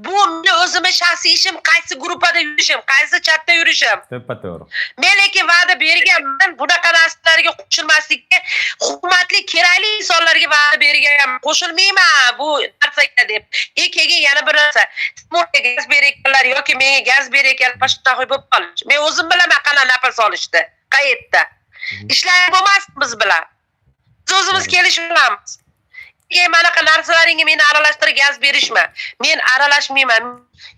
Bu meni o'zimning shaxsiy ishim, qaysi gruppada yurishim, qaysi chatda yurishim. To'g'ri. Men lekin va'da berganman, bunaqa narsalarga qo'shilmaslikka, hurmatli, kerakli insonlarga va'da berganman. Qo'shilmayman bu narsaga deb. Ekiga yana bir narsa. Menga gaz berayotganlar yoki menga gaz berayotgan pashtahoy bo'lib qolish. Men o'zim bilaman qana nafas olishdi. Qayerda? Ishlar bo'lmas biz bilan. Biz o'zimiz kelishib olamiz. Manaqa narsalaringga meni aralashtirib gaz berishma. Men aralashmayman.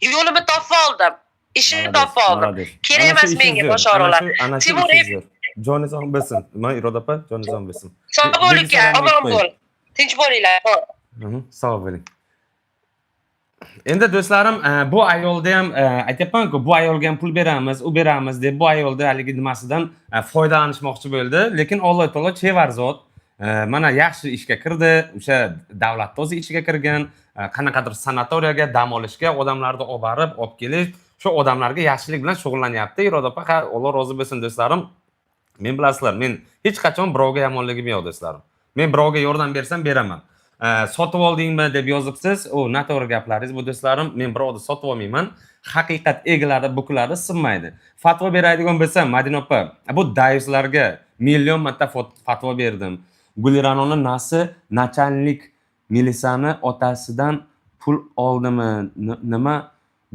Yo'limni topib oldim. Ishimni topib oldim. Kerak emas menga boshqarular. Timur joningiz bo'lsin. Men Iroda opa, joningiz bo'lsin. Sog' bo'ling, omon bo'l. Tinch bo'linglar. Sog' bo'ling. Endi do'stlarim, bu ayolda ham aytayapman-ku, bu ayolga ham pul beramiz, u beramiz deb bu ayolda haligi nimasidan foydalanishmoqchi bo'ldi. Lekin Alloh taolo chevarzot mana yaxshi ishga kirdi, o'sha davlat o'zi ichiga kirgan, qanaqadir sanatoriyaga dam olishga odamlarni olib borib, olib kelish, shu odamlarga yaxshilik bilan shug'ullanyapti. Iroda opa, Alloh rozi bo'lsin do'stlarim. Men bilasizlar, men hech qachon birovga yomonligim yo'q do'stlarim. Men birovga yordam bersam beraman. Sotib oldingmi deb yozibsiz, u noto'g'ri gaplaringiz bu do'stlarim. Men birovni sotib olmayman. Haqiqat egalari, buklari sinmaydi. Fatvo beradigan bo'lsam, Madina opa, bu daislarga million marta fatvo berdim. Guliranoning nasi nachalnik milisani otasidan pul oldimi? Nima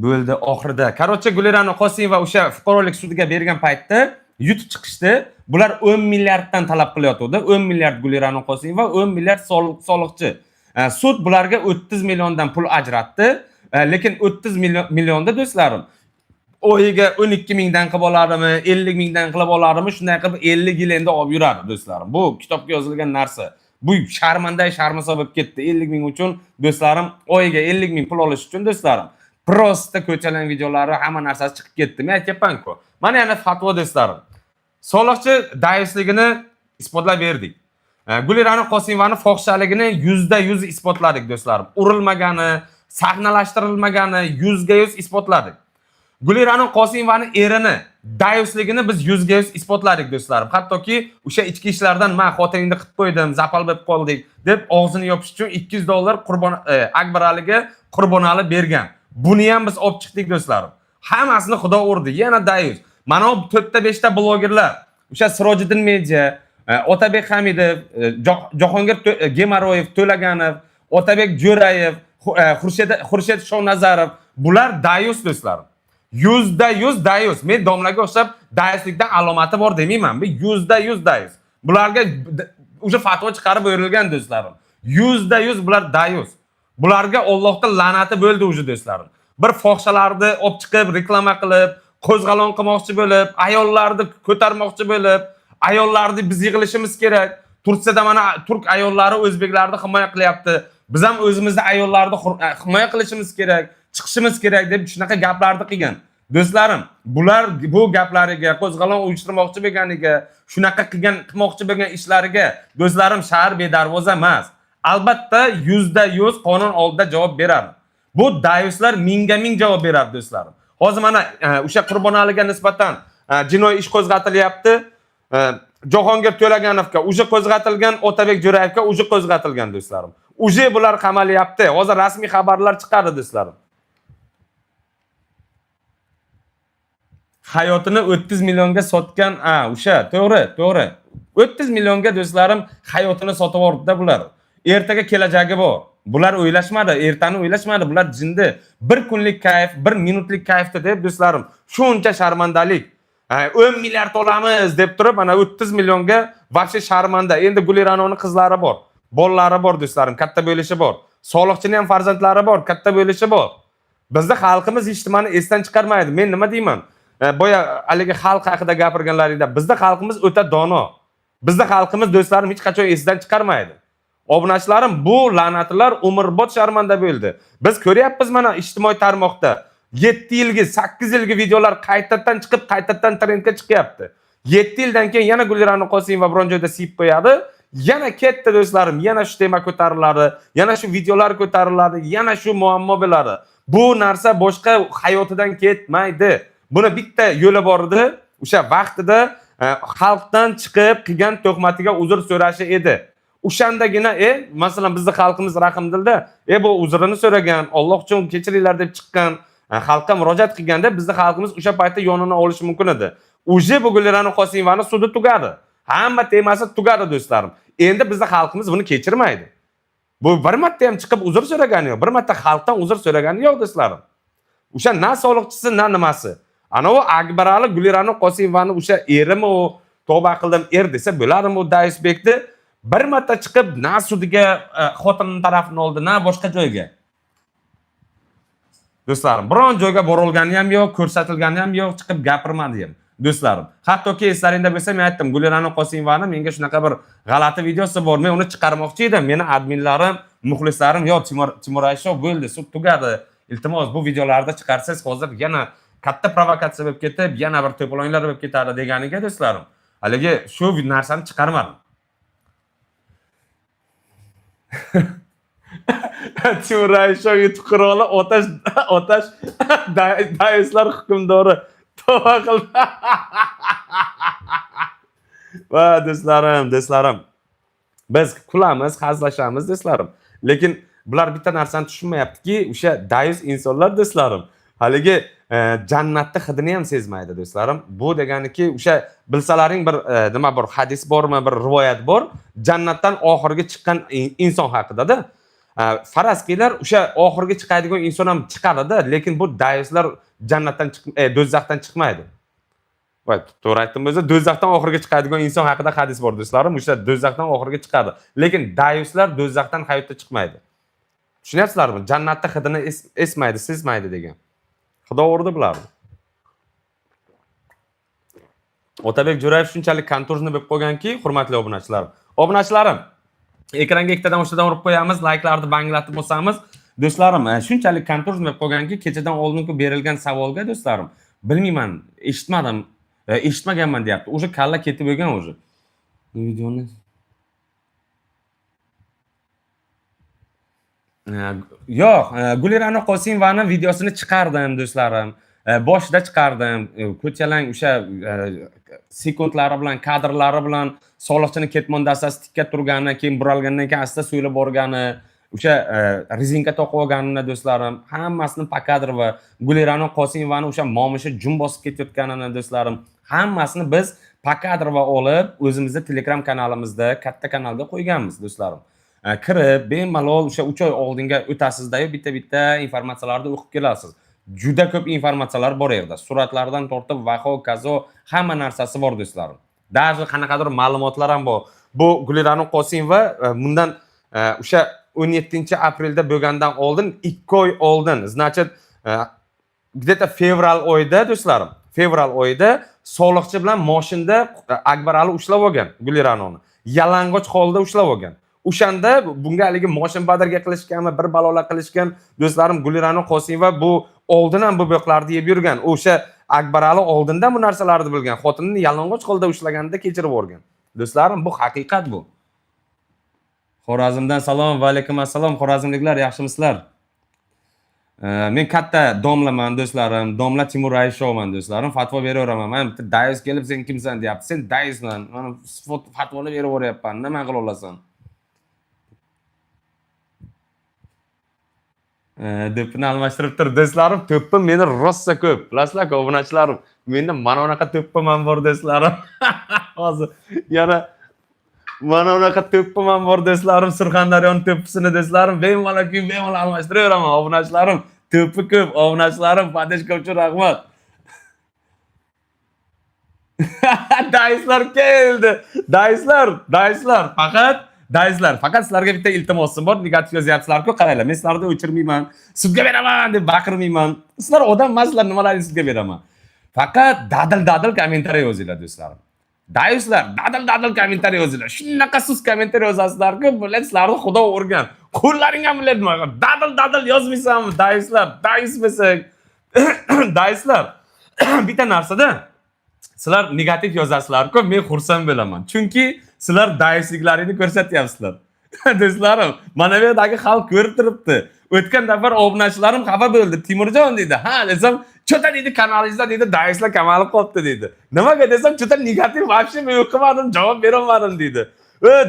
bo'ldi oxirida? Qarochi Gulirano Qosimova o'sha fuqarolik sudiga bergan paytda yutib chiqishdi. Bular 10 milliarddan talab qilyotdi. 10 milliard Gulirano Qosimova, 10 milliard soliqchi. Sud bularga 30 milliondan pul ajratdi. Lekin 30 millionda do'stlarim, oyiga 12 mingdan qilib oladimi, 50 mingdan qilib oladimi, shunday qilib 50 yil endi olib yuradi do'stlarim. Bu kitobga yozilgan narsa. Bu sharmasa bo'lib ketdi. 50 ming uchun do'stlarim, oyiga 50 ming pul olish uchun do'stlarim. Prosta ko'chalan videolari, hamma narsasi chiqib ketdi. Men aytayapman-ku. Mana yana fatvo do'stlarim. Soliqchi daisligini isbotlab berdik. Gulirano Qosimovaning fohishaligini 100% isbotladik do'stlarim. Urilmagani, sahnalashtirilmagani 100% isbotladik. Gulirano Qosimovaning erini daisligini biz 100% isbotladik do'stlarim. Hattoki o'sha ichki ishlardan men xotiningni qilib qo'ydim, zapal bo'lib qoldik deb og'zini yopish uchun $200 qurbon Akbar Aliga Qurbonali bergan. Buni ham biz olib chiqdik do'stlarim. Hammasini Xudo urdi. Yana dayus. Mana bu 4-5 ta blogerlar, o'sha Sirojiddin Media, Otabek Hamidov, Jahongir Gemaroyev, To'laganov, Otabek Jo'rayev, Xurshid Shohnazarov, bular dayus do'stlarim. 100% dayus. Men domlaga o'xshab dayuslikdan alomati bor demayman. Bu 100% dayus. Bularga o'sha fatvo chiqarib berilgan do'stlarim. 100% bular dayus. Bularga Allohning la'nati bo'ldi o'zi do'stlarim. Bir fohishalarni olib chiqib reklama qilib, qo'zg'alon qilmoqchi bo'lib, ayollarni ko'tarmoqchi bo'lib, ayollarni biz yig'ilishimiz kerak. Turkiyada mana turk ayollari o'zbeklarni himoya qilyapti. Biz ham o'zimizni ayollarni himoya qilishimiz kerak, chiqishimiz kerak deb shunaqa gaplarni qilgan. Do'stlarim, bular bu gaplariga, qo'zg'alon uyushtirmoqchi bo'lganiga, shunaqa qilmoqchi bo'lgan ishlariga do'stlarim shahar bedarvoza emas. Albatta 100% qonun oldida javob beradi. Bu dayuslar ming javob beradi do'stlarim. Hozir mana o'sha Qurbonaliga nisbatan jinoiy ish qo'zg'atilyapti. Jahongir To'laganovga uje qo'zg'atilgan, Otabek Jo'rayevga uje qo'zg'atilgan do'stlarim. Uje bular qamalyapti. Hozir rasmiy xabarlar chiqadi do'stlarim. Hayotini 30 millionga sotgan, o'sha, to'g'ri. 30 millionga do'stlarim hayotini sotib yubordi bular. Ertaga kelajagi bor. Bular o'ylashmadi, ertani o'ylashmadi, bular jindi. Bir kunlik kayf, bir minutlik kayfda deb do'stlarim, shuncha sharmandalik. 10 milliard olamiz deb turib, mana 30 millionga vaqti sharmanda. Endi Guliranoning qizlari bor, bolalari bor do'stlarim, katta bo'lishi bor. Soliqchining ham farzandlari bor, katta bo'lishi bor. Bizda xalqimiz hech nimani esdan chiqarmaydi. Men nima deyman? Boya haligi xalq haqida gapirganlaringda, bizda xalqimiz o'ta dono. Bizda xalqimiz do'stlarim hech qachon esdan chiqarmaydi. Obunachilarim, bu la'natlar umrbod sharmanda bo'ldi. Biz ko'ryapmiz mana ijtimoiy tarmoqda 7 yilgi, 8 yilgi videolar qaytadan chiqib, qaytadan trendga chiqyapti. 7 yildan keyin yana Gulirano Qosimova biron joyda siyib qo'yadi. Yana ketdi do'stlarim, yana shu tema ko'tariladi, yana shu videolar ko'tariladi, yana shu muammo bo'ladi. Bu narsa boshqa hayotidan ketmaydi. Buni bitta yo'li bor edi. O'sha vaqtida xalqdan chiqib qilgan tuhmatiga uzr so'rashi edi. O'shandagina masalan bizning xalqimiz rahmdilda, bu uzrini so'ragan, Alloh uchun kechiringlar deb chiqqan, xalqqa murojaat qilganda bizning xalqimiz o'sha paytda yonini olishi mumkin edi. O'zi bu Gulirano Qosimovani sudi tugadi. Hamma temasi tugadi do'stlarim. Endi bizning xalqimiz buni kechirmaydi. Bu bir marta ham chiqib uzr so'ragani yo'q, bir marta xalqdan uzr so'ragani yo'q do'stlarim. O'sha na soliqchisi, na nimasi. Ana u Akbarali Gulirano Qosimovani o'sha erimi u tavba qildim desa bo'ladimi u Daisbekni bir marta chiqib na sudiga xotining tarafini oldi, na boshqa joyga. Do'stlarim, biron joyga borilgani ham yo'q, ko'rsatilgani ham yo'q, chiqib gapirmadi ham. Do'stlarim, hattoki eslaringda bo'lsa, men aytdim, Gulirano Qosimovani menga shunaqa bir g'alati videosi bor, men uni chiqarmoqchi edim. Meni adminlarim, muxlislarim, "Yo'q, Timur Aysho bo'ldi, sud tugadi. Iltimos, bu videolarni chiqarsangiz hozir yana katta provokatsiya bo'lib ketib, yana bir to'polonlar bo'lib ketadi" deganiga do'stlarim. Haligi shu narsani chiqarmadim. Timur Aysho YouTube qiroli otash daislar hukmdori tavba qildi. Va do'stlarim, biz kulamiz, hazillashamiz do'stlarim. Lekin bular bitta narsani tushunmayaptiki, o'sha dayus insonlar do'stlarim, haligi jannatning hidini ham sezmaydi do'stlarim. Bu deganiki, o'sha bilsalaring bir nima bor, hadis bormi, bir rivoyat bor, jannatdan oxirgi chiqqan inson haqida-da. Faraz qilinglar, o'sha oxirgi chiqadigan inson ham chiqadi-da, lekin bu dayuslar jannatdan do'zaxdan chiqmaydi. Voy, to'g'ri aytdim o'zi, do'zaxdan oxirgi chiqadigan inson haqida hadis bor do'stlarim, o'sha do'zaxdan oxirgi chiqadi. Lekin dayuslar do'zaxdan hayotda chiqmaydi. Tushunyapsizlarmi? Jannatning hidini esmaydi, sezmaydi degan. Xudo urdi bularni. Otabek Jo'rayev shunchalik konturni bo'lib qolganki, hurmatli obunachilarim. Obunachilarim, ekranga ikkitadan o'shtadan urib qo'yamiz, layklarni banglatib bo'lsamiz. Do'stlarim, shunchalik konturni bo'lib qolganki, kechadan oldingi berilgan savolga do'stlarim, bilmayman, eshitmaganman deyapti. O'sha kalla ketib bo'lgan o'zi. Videoni yo'q, Gulirano Qosimovani videosini chiqardim do'stlarim. Boshida chiqardim. Ko'chalang o'sha sekundlari bilan, kadrlari bilan soliqchini ketmon dastasi tikka turgani, keyin buralgandan keyin asta so'ylab borgani, o'sha rezinka to'qib olganini do'stlarim, hammasini pakadr va Gulirano Qosimovani o'sha momishi jum bosib ketayotganini do'stlarim, hammasini biz pakadr va olib o'zimizning Telegram kanalimizda, katta kanalga qo'yganmiz do'stlarim. Kirib, bemalol o'sha 3 oy oldinga o'tasizda-yu bitta informatsiyalarni o'qib kelasiz. Juda ko'p informatsiyalar bor yerda. Suratlardan tortib vaho, kazo, hamma narsasi bor do'stlarim. Даже qanaqadir ma'lumotlar ham bor. Bu Gulirano Qosimova bundan o'sha 17-aprelda bo'lgandan oldin 2 oy oldin, значит, где-то fevral oyida do'stlarim, fevral oyida soliqchi bilan mashinada Akbar Ali ushlab olgan Guliranoni. Yalang'och holda ushlab olgan. O'shanda bunga haligi mashin badarga qilishganmi, bir balolar qilishgan do'stlarim Gulirano Qosimova bu oldin ham bu yoqlarda yeb yurgan. O'sha Akbar Ali oldindan bu narsalarni bilgan. Xotinini yalang'och holda ushlaganida kechirib o'rgan. Do'stlarim, bu haqiqat bu. Xorazmdan salom, va alaykum assalom. Xorazmliklar, yaxshimisizlar? Men katta domlaman do'stlarim, domla Timur Raishovman do'stlarim. Fatvo beraveraman. Men dayus kelib sen kimsan deyapti. Sen dayusman. Mana fatvoni beraveryapman. Nima qila olasan? To'pni almashtirib tur do'stlarim. To'pim meni rosa ko'p. Bilasizlar-ku, obunachilarim. Menda mana unaqa to'pim ham bor do'stlarim. Hozir yana mana unaqa to'pim ham bor do'stlarim. Surxondaryoning to'pisini do'stlarim bemalol almashtiraveраman obunachilarim. To'pi ko'p obunachilarim. Padeshka uchun rahmat. Dayslar keldi. Dayslar. Faqat sizlarga bitta iltimosim bor. Negativ yozyapsizlar-ku, qaranglar. Men sizlarni o'chirmayman. Sudga beraman deb baqirmayman. Sizlar odam emaslar, nimalarni sudga beraman. Faqat dadil kommentariy yozinglar do'stlarim. Dayslar, dadil kommentariy yozinglar. Shunaqa siz kommentariy yozasizlar-ku, millat sizlarni xudo o'rgan. Qo'llaring ham millat nima? Dadil yozmaysanmi? Dayslar, daysmisang? Dayslar. Bitta narsada sizlar negativ yozasizlar-ku, men xursand bo'laman. Chunki sizlar daysliklaringni ko'rsatyapsizlar. Do'stlarim, mana bu yerdagi xalq ko'rib turibdi. O'tgan dafar obunachilarim xafa bo'ldi. Timurjon dedi. Ha, desam, "Chota" dedi, kanalingizda dedi, dayslar kamalib qolibdi dedi. Nimaga desam, "Chota negativ вообще men o'qimadim, javob berolmadim" dedi.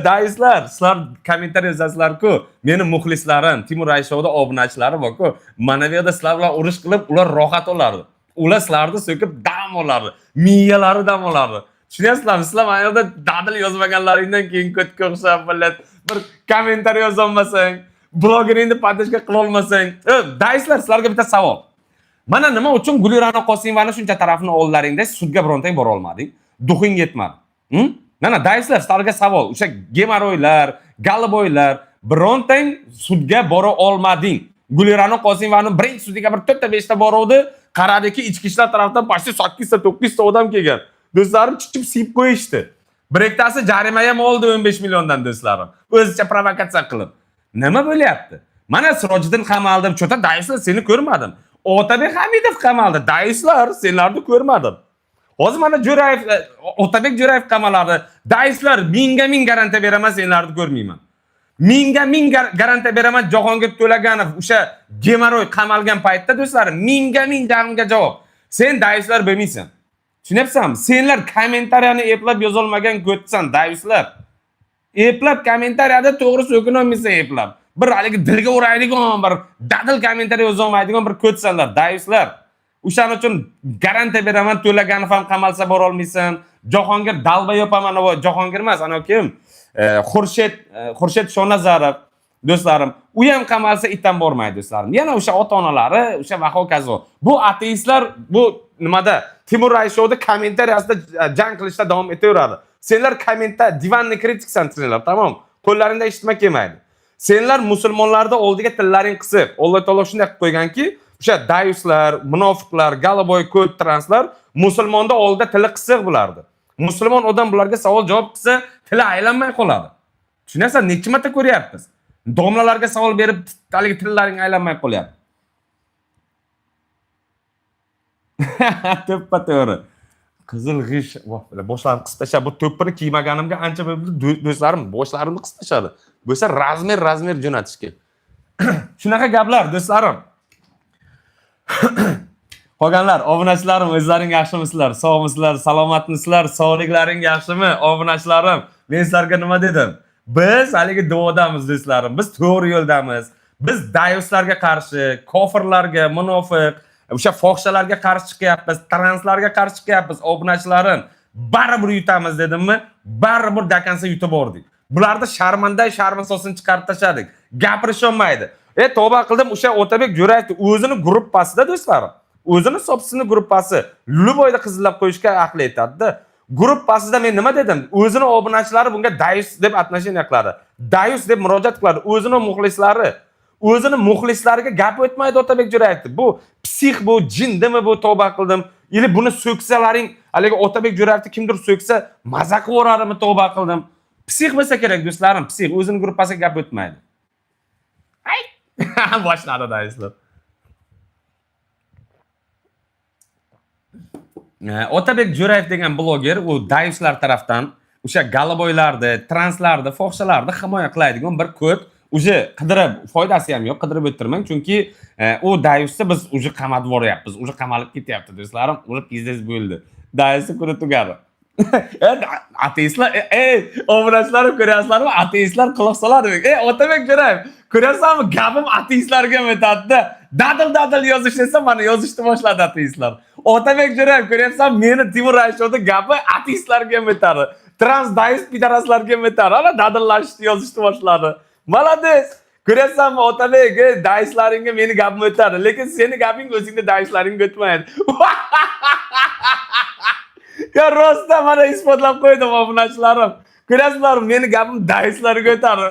Dayslar, sizlar kommentariy yozasizlar-ku, meni muxlislarim, Timur Raishovda obunachilar bor-ku, mana bu yerda sizlar bilan urush qilib, ular rohat olardi. Ular sizlarni so'kib dam olardi. Miyalari dam olardi. Tushunyapsizlarmi? Sizlar mana yerda dadil yozmaganlaringdan keyin ko'tga o'xshab millat bir kommentariy yozolmasang, blogeringni padeshka qila olmasang, dayslar, sizlarga bitta savol. Mana nima uchun Gulirano Qosimovani shuncha tarafni oldlaringda sudga birontang bora olmading? Duxing yetmadi. Mana dayslar, sizlarga savol. O'sha gemoroylar, galiboylar birontang sudga bora olmading. Gulirano Qosimovani birinchi sudiga bir 4-5 ta boruvdi, qaradiki ichki ishlar tarafdan почти 8 ta 9 ta odam kelgan. Do'stlarim chiqib siyib qo'yishdi. Bir ikkitasi jarima ham oldi 15 milliondan do'stlarim. O'zicha provokatsiya qilib. Nima bo'lyapti? Mana Sirojiddin qamaldi, chota dayslar seni ko'rmadim. Otabek Hamidov qamaldi, dayslar senlarni ko'rmadim. Hozir mana Jo'rayev, Otabek Jo'rayev qamaladi. Dayslar mingga ming garantiya beraman, senlarni ko'rmayman. Mingga ming garantiya beraman, Jahongir To'laganov o'sha gemoroy qamalgan paytda do'stlarim, mingga ming javobga javob. Sen dayslar bo'lmaysan. Tushunyapsanmi? Senlar kommentariyani eplab yozolmagan ko'tsan, dayslar. Eplab kommentariyada to'g'ri so'kinolmaysan eplab. Bir haligi dilga uraydigan, bir dadil kommentariy yozolmaydigan bir ko'tsanlar, dayslar. O'shaning uchun garantiya beraman, To'laganov ham qamalsa bora olmaysan. Jahongir Dalbayop ham ana Jahongir emas, ana kim? Xurshid Shonazarov do'stlarim, u ham qamalsa itdan bormaydi do'stlarim. Yana o'sha ota-onalari, o'sha va hokazo. Bu ateistlar bu nimada Timur Raishovda kommentariyasida jang qilishda davom etaveradi. Senlar kommentda divanni kritiksan senlar, tamom. Qo'llaringda eshitma kelmaydi. Senlar musulmonlarda oldiga tillaring qisib. Alloh taolo shunday qilib qo'yganki, o'sha dayuslar, munofiqlar, galaboy ko'p translar musulmonda oldida tili qisiq bo'lardi. Musulmon odam bularga savol javob qilsa, tili aylanmay qoladi. Tushunasan, necha marta ko'ryapmiz. Domlalarga savol berib, haligi tillaring aylanmay qolyapti. To'ppa-to'g'ri. Qizil g'ish, boshlarim qistasha, bu to'ppini kiymaganimga ancha bo'ldi, do'stlarim, boshlarimni qistashadi. Bo'lsa razmer jo'natishga. Shunaqa gaplar, do'stlarim. Qolganlar, obunachilarim, o'zlaring yaxshimisizlar? Sog'misizlar? Salomatmisizlar? Sog'liklaring yaxshimi? Obunachilarim, men sizlarga nima dedim? Biz haligi duodamiz do'stlarim. Biz to'g'ri yo'ldamiz. Biz dayuslarga qarshi, kofirlarga, munofiq, o'sha fohishalarga qarshi chiqyapmiz, translarga qarshi chiqyapmiz. Obunachilarim, baribir yutamiz dedimmi? Baribir dakansa yutib bordik. Bularni sharmansosini chiqarib tashladik. Gapirish olmaydi. Tavba qildim, o'sha Otabek Jo'rayevni o'zini gruppasida do'stlarim. O'zini sopsini gruppasi Luboyda qizillab qo'yishga aqli yetadi-da. Gruppasida men nima dedim? O'zini obunachilari bunga Dayus deb отношение qiladi. Dayus deb murojaat qiladi. O'zini muxlislariga gap o'tmaydi Otabek Jo'rayevni. Bu psix, bu jindimi, bu tavba qildim. Ili buni so'ksalaring, haligi Otabek Jo'rayevni kimdir so'ksa, maza qilib o'radimi, tavba qildim. Psix bo'lsa kerak do'stlarim, psix o'zini gruppasiga gap o'tmaydi. Ay, boshladi Dayuslar. Otabek Jo'rayev degan bloger u Dayuslar tarafdan o'sha galaboylarni, translarni, fohishalarni himoya qiladigan bir kod uje qidirib, foydasi ham yo'q, qidirib o'tirmang, chunki u Dayusni biz uje qamatib yuboryapmiz, uje qamalib ketyapti do'stlarim, uje pizdes bo'ldi. Dayusni kuni tugadi. Ateistlar, obunachilarim ko'ryapsizlarmi? Ateistlar quloq soladi. Otabek Jo'rayev, ko'ryapsanmi? Gapim ateistlarga o'tadi. Dadil yozish esa mana yozishni boshladi ateistlar. Otabek Jo'rayev, ko'ryapsan, meni Timur Raishovning gapi ateistlarga o'tadi. Trans Dayus pidaraslarga o'tadi. Ana dadillashni yozishni boshladi. Malades. Ko'ryapsanmi Otabek, Dayuslaringga meni gapim o'tadi, lekin seni gaping o'zingda Dayuslaringga o'tmaydi. Ya rostda mana isbotlab qo'ydim obunachilarim. Ko'ryapsizlarmi, meni gapim Dayuslarga o'tadi.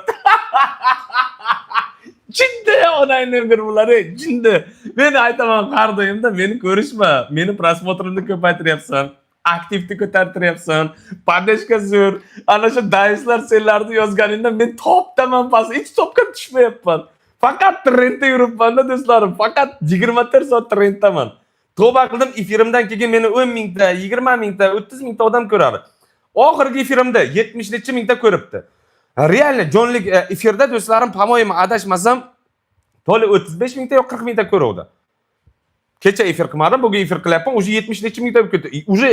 Jindi onayning gurbulari, jindi. Men aytaman har doimda meni ko'rishma, meni prosmotrimni ko'paytiryapsan, aktivni ko'tartiryapsan, padeshka zo'r. Ana shu Dayuslar senlarni yozganingda men topdaman past, hech topga tushmayapman. Faqat trendda yuribman-da do'stlarim, faqat 24 soat trenddaman. Tavba qildim, efirimdan keyin meni 10 mingta, 20 mingta, 30 mingta odam ko'radi. Oxirgi efirimda 70 mingta ko'ribdi. Realni jonlik efirda do'stlarim, pamoyim adashmasam, to'li 35 mingta yoki 40 mingta ko'ruvdi. Kecha efir qilmadim, bugun efir qilyapman, uje 70 mingta bo'lib ketdi. Uje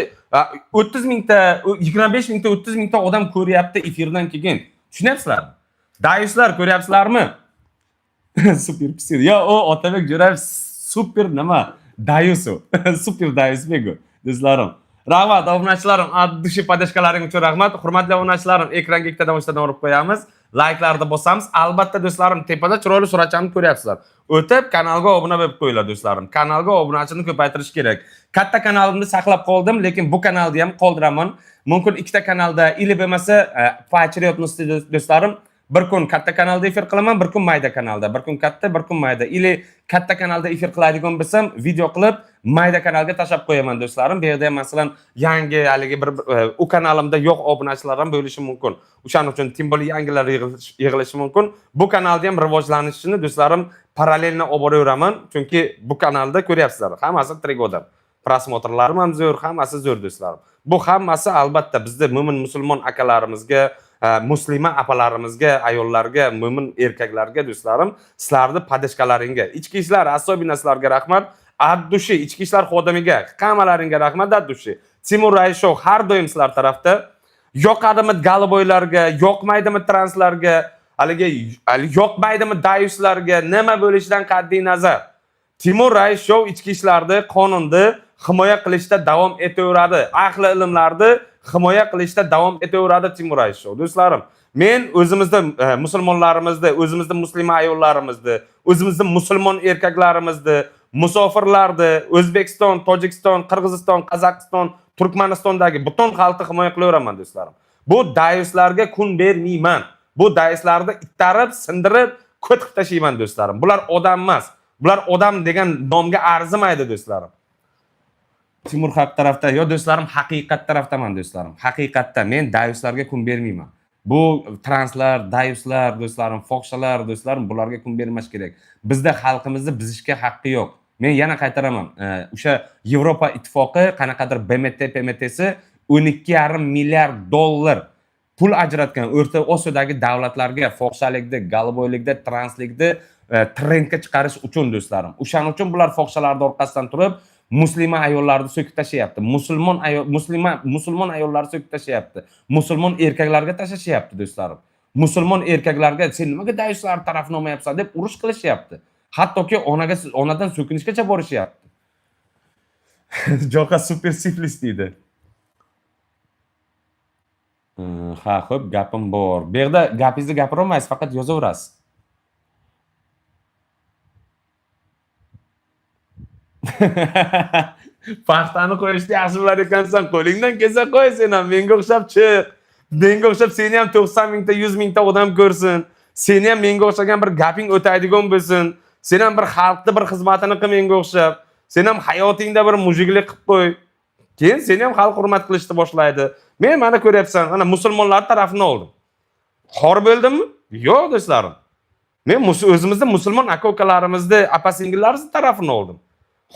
30 mingta, 25 mingta, 30 mingta odam ko'ryapti efirdan keyin. Tushunyapsizlarmi? Dayuslar ko'ryapsizlarmi? Super psir. Yo, o Otabek Jo'rayev super nima? Dayusu. Super Dayus bego. Do'stlarim. Rahmat obunachilarim, dushi padashkalaring uchun rahmat. Hurmatli obunachilarim, ekranga ikkitadan uchtadan urib qo'yamiz. Like'larni bosamiz. Albatta do'stlarim, tepada chiroyli suratchamni ko'ryapsizlar. O'tib kanalga obuna bo'lib qo'yinglar do'stlarim. Kanalga obunachini ko'paytirish kerak. Katta kanalimni saqlab qoldim, lekin bu kanalni ham qoldiraman. Mumkin ikkita kanalda ili bo'lmasa pochryotnosti do'stlarim. Bir kun katta kanalda efir qilaman, bir kun mayda kanalda. Bir kun katta, bir kun mayda. Ili katta kanalda efir qiladigan bo'lsam, video qilib mayda kanalga tashab qo'yaman do'stlarim. Bu yerda masalan yangi haligi bir u kanalimda yo'q obunachilar ham bo'lishi mumkin. O'shaning uchun tim bo'li yangilar yig'ilishi mumkin. Bu kanalda ham rivojlanishini do'stlarim parallelni olib boraveraman, chunki bu kanalda ko'ryapsizlar, hammasi trigodan. Prosmotrlarim ham zo'r, hammasi zo'r do'stlarim. Bu hammasi albatta bizda mo'min musulmon akalarimizga, muslima apalarimizga, ayollarga, mo'min erkaklarga do'stlarim, sizlarni padashkalaringga, ichki ishlar asobinaslarga rahmat. Addushi ichki ishlar xodimiga, hammalaringga rahmat Addushi. Timur Raishov har doim sizlar tarafda. Yoqadimi galiboylarga, yoqmaydimi translarga, haligi yoqmaydimi Dayuslarga, nima bo'lishidan qat'iy nazar. Timur Raishov ichki ishlarni, qonunni himoya qilishda davom etaveradi. Ahli ilmlarni himoya qilishda davom etaveradi Timur Raishov. Do'stlarim, men o'zimizda musulmonlarimizni, o'zimizda muslima ayollarimizni, o'zimizda musulmon erkaklarimizni, musofirlarni, O'zbekiston, Tojikiston, Qirg'iziston, Qozog'iston, Turkmanistondagi butun xalqni himoya qilaveraman do'stlarim. Bu Dayuslarga kun bermayman. Bu Dayuslarni ittarib, sindirib, ko'tib tashlayman do'stlarim. Bular odam emas. Bular odam degan nomga arzimaydi do'stlarim. Timur haq tarafda, yo do'stlarim, haqiqat tarafdaman do'stlarim. Haqiqatda men Dayuslarga kun bermayman. Bu translar, Dayuslar do'stlarim, fohishalar do'stlarim, bularga kun bermash kerak. Bizda xalqimizni buzishga haqqi yo'q. Men yana qaytaraman. O'sha Yevropa ittifoqi qanaqadir BMT, PMTsi 12,5 milliard dollar pul ajratgan O'rta Osiyodagi davlatlarga fohishalikda, galiboylikda, translikda trendga chiqarish uchun do'stlarim. O'shaning uchun bular fohishalarning orqasidan turib, muslima ayollarni so'kib tashlayapti. Musulmon ayollarni so'kib tashlayapti. Musulmon erkaklarga tashlashyapti do'stlarim. Musulmon erkaklarga sen nimaga Dayuslar tarafini olmayapsan deb urush qilishyapti. Hattoki onadan so'kinishgacha borishyapti. Joka super siflis deydi. Ha, xo'p, gapim bor. Bu yerda gapingizni gapira olmaysiz, faqat yozaverasiz. Paxtani qo'yishni yaxshi bilar ekansan, qo'lingdan kelsa qo'y sen ham, menga o'xshab chiq. Menga o'xshab seni ham 90 mingta, 100 mingta odam ko'rsin. Seni ham menga o'xshagan bir gaping o'taydigan bo'lsin. Sen ham bir xalqni bir xizmatini qil menga o'xshab. Sen ham hayotingda bir mujiklik qilib qo'y. Keyin seni ham xalq hurmat qilishni boshlaydi. Men mana ko'ryapsan, ana musulmonlar tarafini oldim. Xor bo'ldimmi? Yo'q do'stlarim. Men o'zimizda musulmon aka-ukalarimizni, apa-singillarimizni tarafini oldim.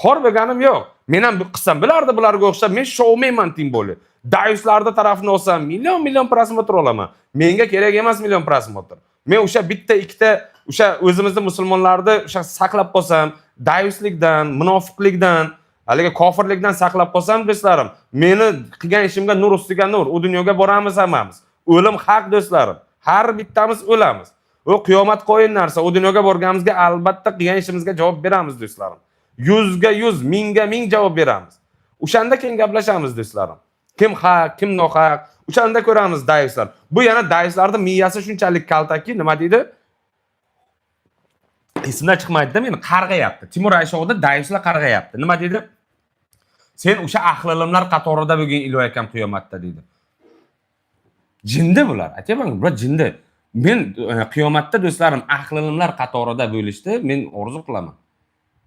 Xor bo'lganim yo'q. Men ham qilsam bularga o'xshab men shoumenman tim bo'li. Daislarda tarafini olsam million prosmotr olaman. Menga kerak emas million prosmotr. Men o'sha bitta ikkita o'sha o'zimizda musulmonlarni o'sha saqlab qolsam, daislikdan, munofiqlikdan, haligi kofirlikdan saqlab qolsam do'stlarim, meni qilgan ishimga nur ustiga nur. U dunyoga boramiz hammamiz. O'lim haq do'stlarim. Har bittamiz o'lamiz. O qiyomat qo'yin narsa. U dunyoga borganimizga albatta qilgan ishimizga javob beramiz do'stlarim. 100 ga 100, 1000 ga 1000 javob beramiz. O'shanda keyin gaplashamiz do'stlarim. Kim haq, kim nohaq, o'shanda ko'ramiz daislar. Bu yana daislarning miyasi shunchalik kaltaki, nima deydi? Ismdan chiqmaydi-da, meni qarg'ayapti. Timur Ayshovda daislar qarg'ayapti. Nima deydi? Sen o'sha ahli ilmlar qatorida bo'lgan iloh ekan qiyomatda deydi. Jindi bular. Aytayman, bular jindi. Men qiyomatda do'stlarim ahli ilmlar qatorida bo'lishdi, men orzu qilaman.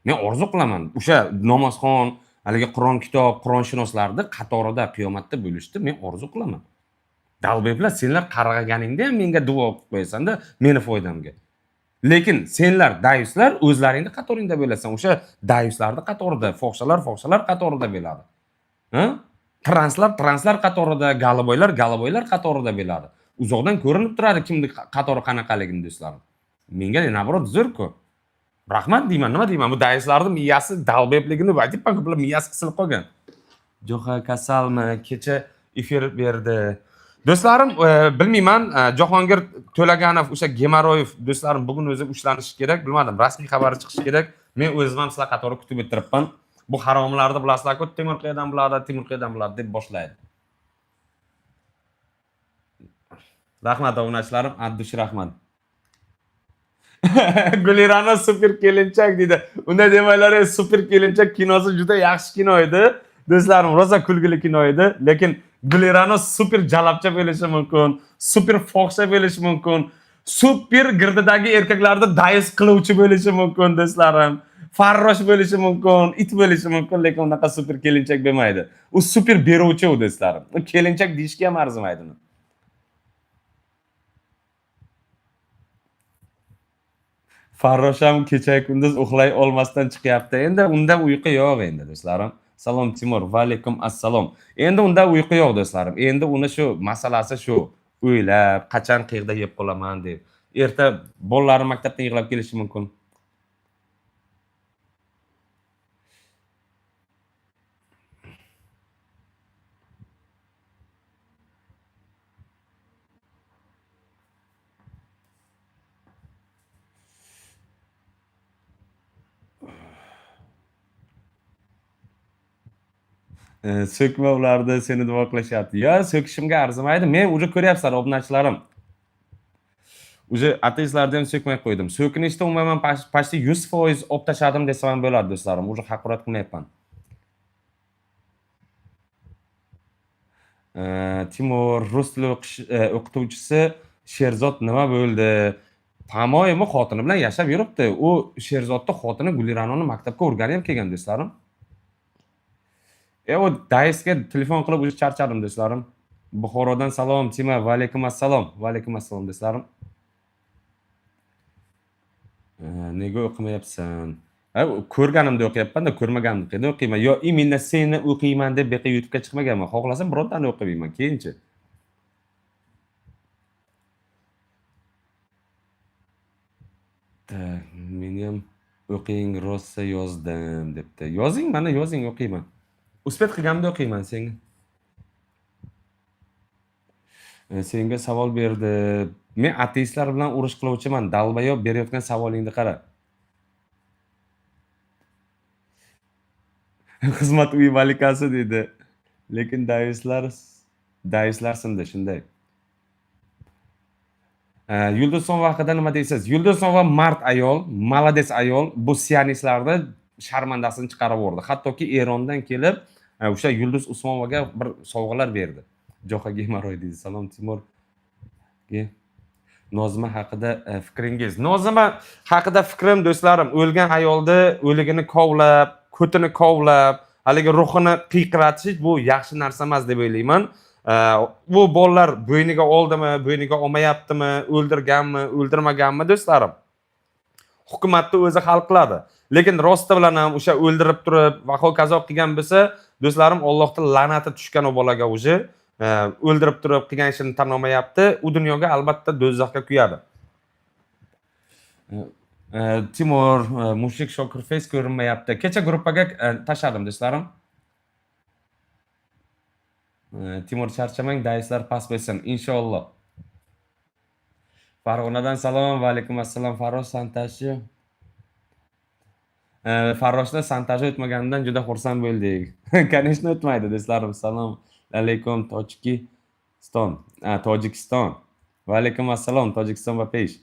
Men orzu qilaman. O'sha namozxon, haligi Qur'on kitob, Qur'onshunoslarni qatorida qiyomatda bo'lishdi, men orzu qilaman. Dalbeblar, senlar qarg'aganingda ham menga duo qilib qo'yasan-da, meni foydamga. Lekin senlar daislar o'zlaringni qatoringda bo'lasan. O'sha daislarning qatorida, fohshalar qatorida bo'ladi. Ha? Translar qatorida, galoboylar qatorida bo'ladi. Uzoqdan ko'rinib turadi kimning qatori qanaqaligini do'stlarim. Menga nabrot zo'r-ku. Rahmat deyman, nima deyman? Bu daislarning miyasi dalbebligini aytibman, bular miyasi qisilib qolgan. Jo'xa kasalmi? Kecha efir berdi. Do'stlarim, bilmayman, Jahongir To'laganov, o'sha Gemoroyev do'stlarim bugun o'zi ushlanishi kerak, bilmadim, rasmiy xabari chiqishi kerak. Men o'zim ham sizlar qatori kutib o'tiribman. Bu haromlarni bilasizlar-ku, Timur qaydan biladi deb boshlaydi. Rahmat obunachilarim, addush rahmat. Gulirano super kelinchak deydi. Unda demanglar, super kelinchak kinosi juda yaxshi kino edi. Do'stlarim, rosa kulgili kino edi, lekin Gulirano super jalabcha bo'lishi mumkin, super fohsha bo'lishi mumkin, super girdidagi erkaklarni dais qiluvchi bo'lishi mumkin do'stlarim. Farrosh bo'lishi mumkin, it bo'lishi mumkin, lekin unaqa super kelinchak bo'lmaydi. U super beruvchi u do'stlarim. U kelinchak deyishga ham arzimaydi. Farrosh ham kecha kunduz uxlay olmasdan chiqyapti. Endi unda uyqu yo'q endi do'stlarim. Salom Timur, va alaykum assalom. Endi unda uyqu yo'q do'stlarim. Endi uni shu masalasi shu. O'ylab, qachon qiyqda yeb qolaman deb. Erta bolalarim maktabdan yig'lab kelishi mumkin. So'kma ularni, seni duo qilishyapti. Yo, so'kishimga arzimaydi. Men uje ko'ryapsizlar obunachilarim. Uje ateistlarni ham so'kmay qo'ydim. So'kinishda umuman pashti 100% olib tashladim desam ham bo'ladi do'stlarim. Uje haqorat qilmayapman. Timur rus tili o'qituvchisi Sherzod nima bo'ldi? Pamoyimi xotini bilan yashab yuribdi. U Sherzodning xotini Guliranoni maktabga o'rganib kelgan do'stlarim. O daisga telefon qilib o'sha charchadim do'stlarim. Buxorodan salom Tima, va alaykum assalom. Va alaykum assalom do'stlarim. Nega o'qimayapsan? Ko'rganimda o'qiyapman-da, ko'rmaganimda o'qiyman. Yo, imенно seni o'qiyman deb beqa YouTube'ga chiqmaganman. Xohlasam birontani o'qiyman keyinchi. Men ham o'qing rosa yozdim debdi. Yozing, mana yozing, o'qiyman. Uspet qilganimda o'qiyman senga. Senga savol berdi. Men ateistlar bilan urush qiluvchiman. Dalbayob berayotgan savolingni qara. Xizmat uyi malikasi dedi. Lekin daislar sindi shunday. Yulduzson haqida nima deysiz? Yulduzson mard ayol, malades ayol, bu sionistlarni sharmandasini chiqarib yubordi. Hattoki Erondan kelib o'sha Yulduz Usmonovaga bir sovg'alar berdi. Jo'xa Gemaroy deydi. Salom Timur. Nozima haqida fikringiz. Nozima haqida fikrim do'stlarim, o'lgan ayolni o'ligini kovlab, ko'tini kovlab, haligi ruhini qiyqiratish bu yaxshi narsa emas deb o'ylayman. Bu bolalar bo'yniga oldimi, bo'yniga olmayaptimi, o'ldirganmi, o'ldirmaganmi do'stlarim? Hukumatni o'zi hal qiladi. Lekin rosti bilan ham o'sha o'ldirib turib va hokazo qilgan bo'lsa, do'stlarim, Allohning la'nati tushgan o bolaga o'zi o'ldirib turib qilgan ishini tan olmayapti, u dunyoga albatta do'zaxga kuyadi. Timur Mushik Shokirface ko'rinmayapti. Kecha gruppaga tashladim do'stlarim. Timur charchamang, daislar pas bo'lsin inshaalloh. Farg'onadan salom va alaykum assalom. Farosh Santashi. Faroshda Santashi o'tmaganidan juda xursand bo'ldik. Конечно o'tmaydi do'stlarim. Salom alaykum Tojikiston. Va alaykum assalom Tojikiston va pesh.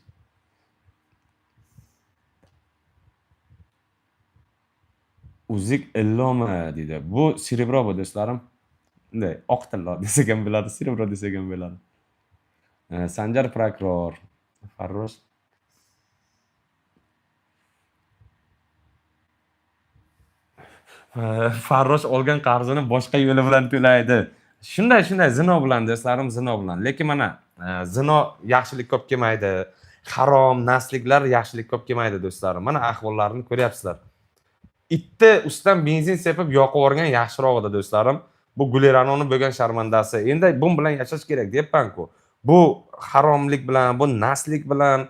Uzik illoma deydi. Bu serebro bu do'stlarim. Bunday oq tillo desak ham bo'ladi, serebro desak ham bo'ladi. Sanjar prokuror. Farosh. Farosh olgan qarzini boshqa yo'li bilan to'laydi. Shunday zino bilan do'stlarim, zino bilan. Lekin mana zino yaxshilik ko'p kelmaydi. Harom, nasliklar yaxshilik ko'p kelmaydi do'stlarim. Mana ahvollarni ko'ryapsizlar. Itni ustidan benzin sepib yoqib yuborgan yaxshiroq edi do'stlarim. Bu Guleranoning bo'lgan sharmandasi. Endi bu bilan yashash kerak deyapman-ku. Bu haromlik bilan, bu naslik bilan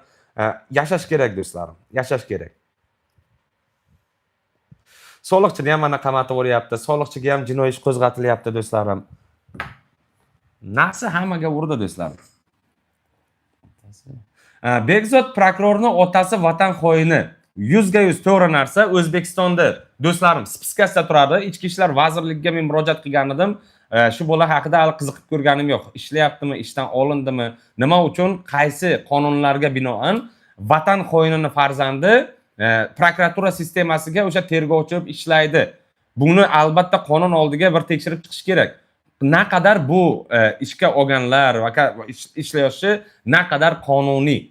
yashash kerak do'stlarim. Yashash kerak. Soliqchini ham mana qamatib o'ryapti. Soliqchiga ham jinoiy ish qo'zg'atilyapti do'stlarim. Nafsi hammaga urdi do'stlarim. Bekzod prokurorning otasi vatan xoini. 100% to'g'ri narsa. O'zbekistonda do'stlarim spiskasida turadi. Ichki ishlar vazirligiga men murojaat qilgan edim. Shu bola haqida hali qiziqib ko'rganim yo'q. Ishlayaptimi, ishdan olindimi, nima uchun, qaysi qonunlarga binoan vatan xoinini farzandi prokuratura sistemasiga o'sha tergovchi ishlaydi. Buni albatta qonun oldiga bir tekshirib chiqish kerak. Naqadar bu ishga olganlar va ishlayoshi naqadar qonuniy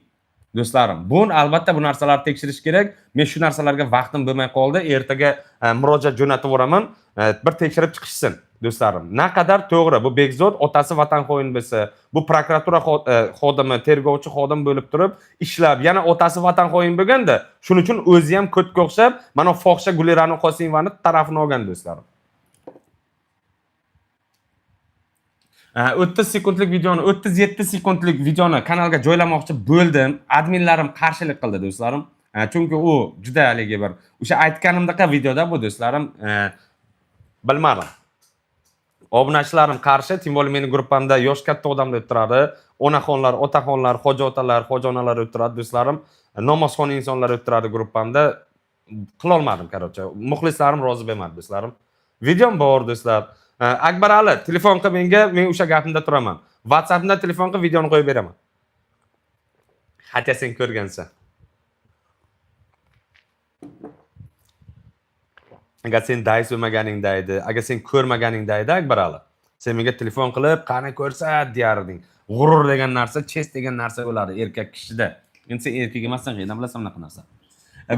do'stlarim. Buni albatta bu narsalarni tekshirish kerak. Men shu narsalarga vaqtim bo'lmay qoldi. Ertaga murojaat jo'natib yuboraman. Bir tekshirib chiqishsin do'stlarim. Naqadar to'g'ri bu Bekzod otasi vatan xoin bo'lsa, bu prokuratura xodimi, tergovchi xodim bo'lib turib ishlab, yana otasi vatan xoin bo'lganda, shuning uchun o'zi ham ko'tga o'xshab, mana fohisha Gulerano Qosimovani tarafini olgan do'stlarim. 30 sekundlik videoni, 37 sekundlik videoni kanalga joylamoqchi bo'ldim. Adminlarim qarshilik qildi do'stlarim. Chunki u juda haligi bir o'sha aytganimdek videoda bu do'stlarim bilmadim. Obunachilarim qarshi, tim bo'lim meni gruppamda yosh katta odamlar o'tiradi. Onaxonlar, otaxonlar, xo'ja otalar, xo'ja onalar o'tiradi do'stlarim. Namozxon insonlar o'tiradi gruppamda. Qila olmadim, qarochi. Muxlislarim rozi bo'lmadi do'stlarim. Videom bor do'stlar. Akbar Ali, telefon qil menga, men o'sha gapimda turaman. WhatsAppda telefon qil, videoni qo'yib beraman. Hatya sen ko'rgansan. Agar sen dais o'maganingda edi, agar sen ko'rmaganingda edi Akbar Ali, sen menga telefon qilib, qani ko'rsat deyarding. G'urur degan narsa, chest degan narsa bo'ladi erkak kishida. Endi sen erkak emassan, qayerdan bilasan bunaqa narsa?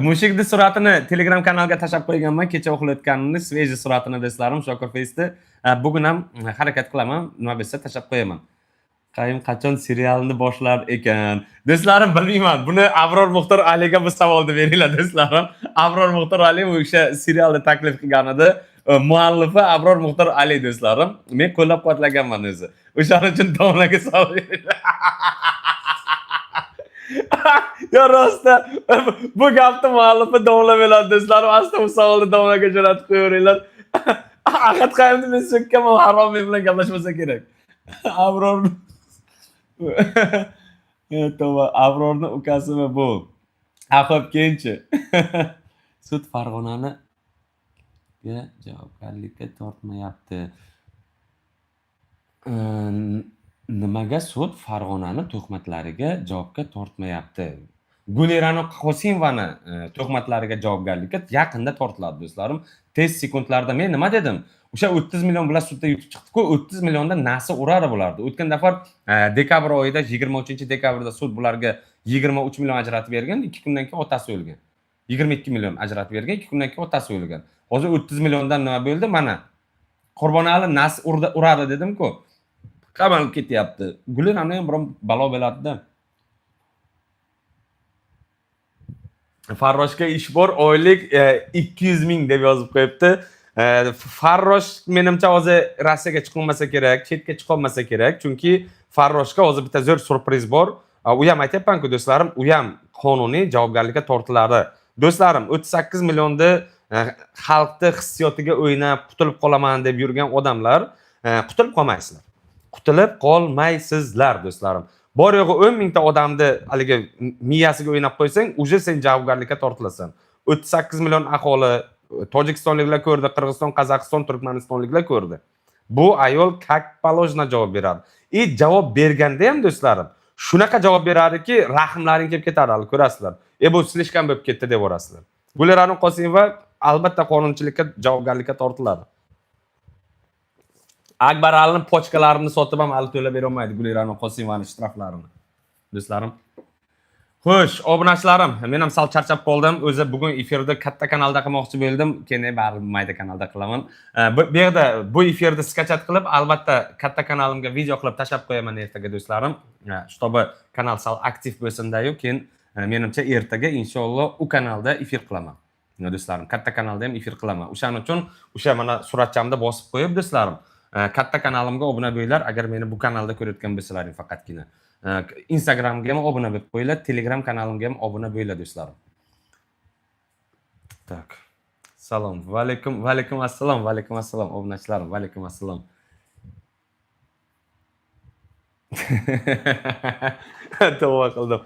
Mushikni suratini Telegram kanalga tashab qo'yganman. Kecha uxlayotganimni sveji suratini do'stlarim Shokirface'da. Bugun ham harakat qilaman, nima bo'lsa tashab qo'yaman. Qayim qachon serialni boshlar ekan? Do'stlarim bilmayman. Buni Abror Muxtor Aliga bu savolni beringlar do'stlarim. Abror Muxtor Ali o'sha serialni taklif qilgan edi. Muallifi Abror Muxtor Ali do'stlarim. Men qo'llab-quvvatlaganman o'zi. O'shaning uchun domlaga savol beringlar. Ya rosta bu gapni muallifi domla bo'ladi do'stlarim. Asli bu savolni domlaga jo'natib qo'yaveringlar. Ahad qayimni men so'kkaman, harom men bilan gaplashmasa kerak. Abror Tova, Abrorni ukasimi bu? Aqib keyinchi. Sud Farg'onani javobgarlikka tortmayapti. Nimaga sud Farg'onani tuhmatlariga javobga tortmayapti? Gulirano Qosimovani tuhmatlariga javobgarlikka yaqinda tortiladi do'stlarim. Tez sekundlarda men nima dedim? O'sha 30 million bilan sudda yutib chiqdi-ku, 30 milliondan nasi urari bulardi. O'tgan dafar dekabr oyida 23-dekabrda sud bularga 23 million ajratib bergan, 2 kundan keyin otasi o'lgan. 22 million ajratib bergan, 2 kundan keyin otasi o'lgan. Hozir 30 milliondan nima bo'ldi? Mana Qurbonali nas uradi dedim-ku. Qamalib ketyapti. Gulirano ham bir balo bo'ladi-da. Farroshga ish bor, oylik 200 ming deb yozib qo'yibdi. Farrosh menimcha hozir Rossiyaga chiqolmasa kerak, chetga chiqolmasa kerak, chunki Farroshga hozir bitta zo'r surpriz bor. U ham aytayapman-ku do'stlarim, u ham qonuniy javobgarlikka tortiladi. Do'stlarim, 38 millionni xalqni hissiyotiga o'ynab qutulib qolaman deb yurgan odamlar qutulib qolmaysizlar. Qutulib qolmaysizlar do'stlarim. Bor yo'g'i 10 mingta odamni haligi miyasiga o'ynab qo'ysang, uje sen javobgarlikka tortilasan. 38 million aholi Tojikistonliklar ko'rdi, Qirg'iziston, Qozog'iston, Turkmanistonliklar ko'rdi. Bu ayol kak palojna javob beradi. Javob berganda ham do'stlarim, shunaqa javob beradiki, rahmlaring kelib ketadi, ko'rasizlar. Bu slishkam bo'lib ketdi deb o'rasizlar. Gulirano Qosimova albatta qonunchilikka javobgarlikka tortiladi. Akbar Alining pochkalarini sotib ham hali to'lab bera olmaydi Gulirano Qosimovaning shtraflarini. Do'stlarim. Xo'sh, obunachilarim, men ham sal charchab qoldim. O'zi bugun efirda katta kanalda qilmoqchi bo'ldim, keyin baribir mayda kanalda qilaman. Bu yerda bu efirni skachat qilib, albatta katta kanalimga video qilib tashlab qo'yaman ertaga do'stlarim. Shtobi kanal sal aktiv bo'lsin-da-yu, keyin menimcha ertaga inshaalloh u kanalda efir qilaman. Do'stlarim, katta kanalda ham efir qilaman. O'shaning uchun o'sha mana suratchamda bosib qo'yib do'stlarim, katta kanalimga obuna bo'linglar, agar meni bu kanalda ko'rayotgan bo'lsalaring faqatgina. Instagramga ham obuna bo'lib qo'yinglar, Telegram kanalimga ham obuna bo'linglar do'stlarim. Tak. Salom. Va alaykum assalom obunachilarim. Va alaykum assalom. Tavba qildim.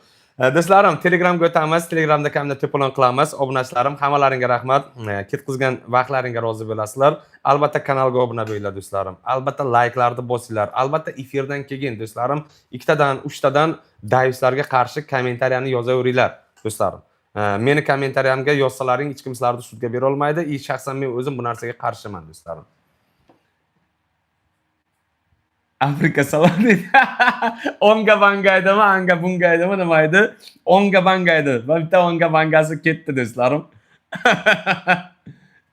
Do'stlarim, Telegramga o'tamiz. Telegramda kamda to'polon qilamiz. Obunachilarim, hammalaringga rahmat. Ketkizgan vaqtlaringga rozi bo'lasizlar. Albatta kanalga obuna bo'linglar do'stlarim. Albatta like'larni bosinglar. Albatta efirdan keyin do'stlarim, 2 tadan 3 tadan davislarga qarshi kommentariyani yozaveringlar do'stlarim. Meni kommentariyamga yozsalaring hech kim sizlarni sudga bera olmaydi. Shaxsan men o'zim bu narsaga qarshiman do'stlarim. Afrika saloni. Onga bangaydimi, anga bungaydimi demaydi. Onga bangaydi. Va bitta onga bangasi ketdi do'stlarim.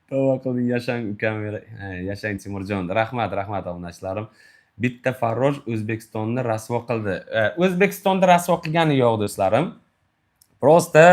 Tavba qilding, yashang ukam. Yashang Timurjon. Rahmat obunachilarim. Bitta Farrosh O'zbekistonni rasvo qildi. O'zbekistonni rasvo qilgani yo'q do'stlarim. Prosta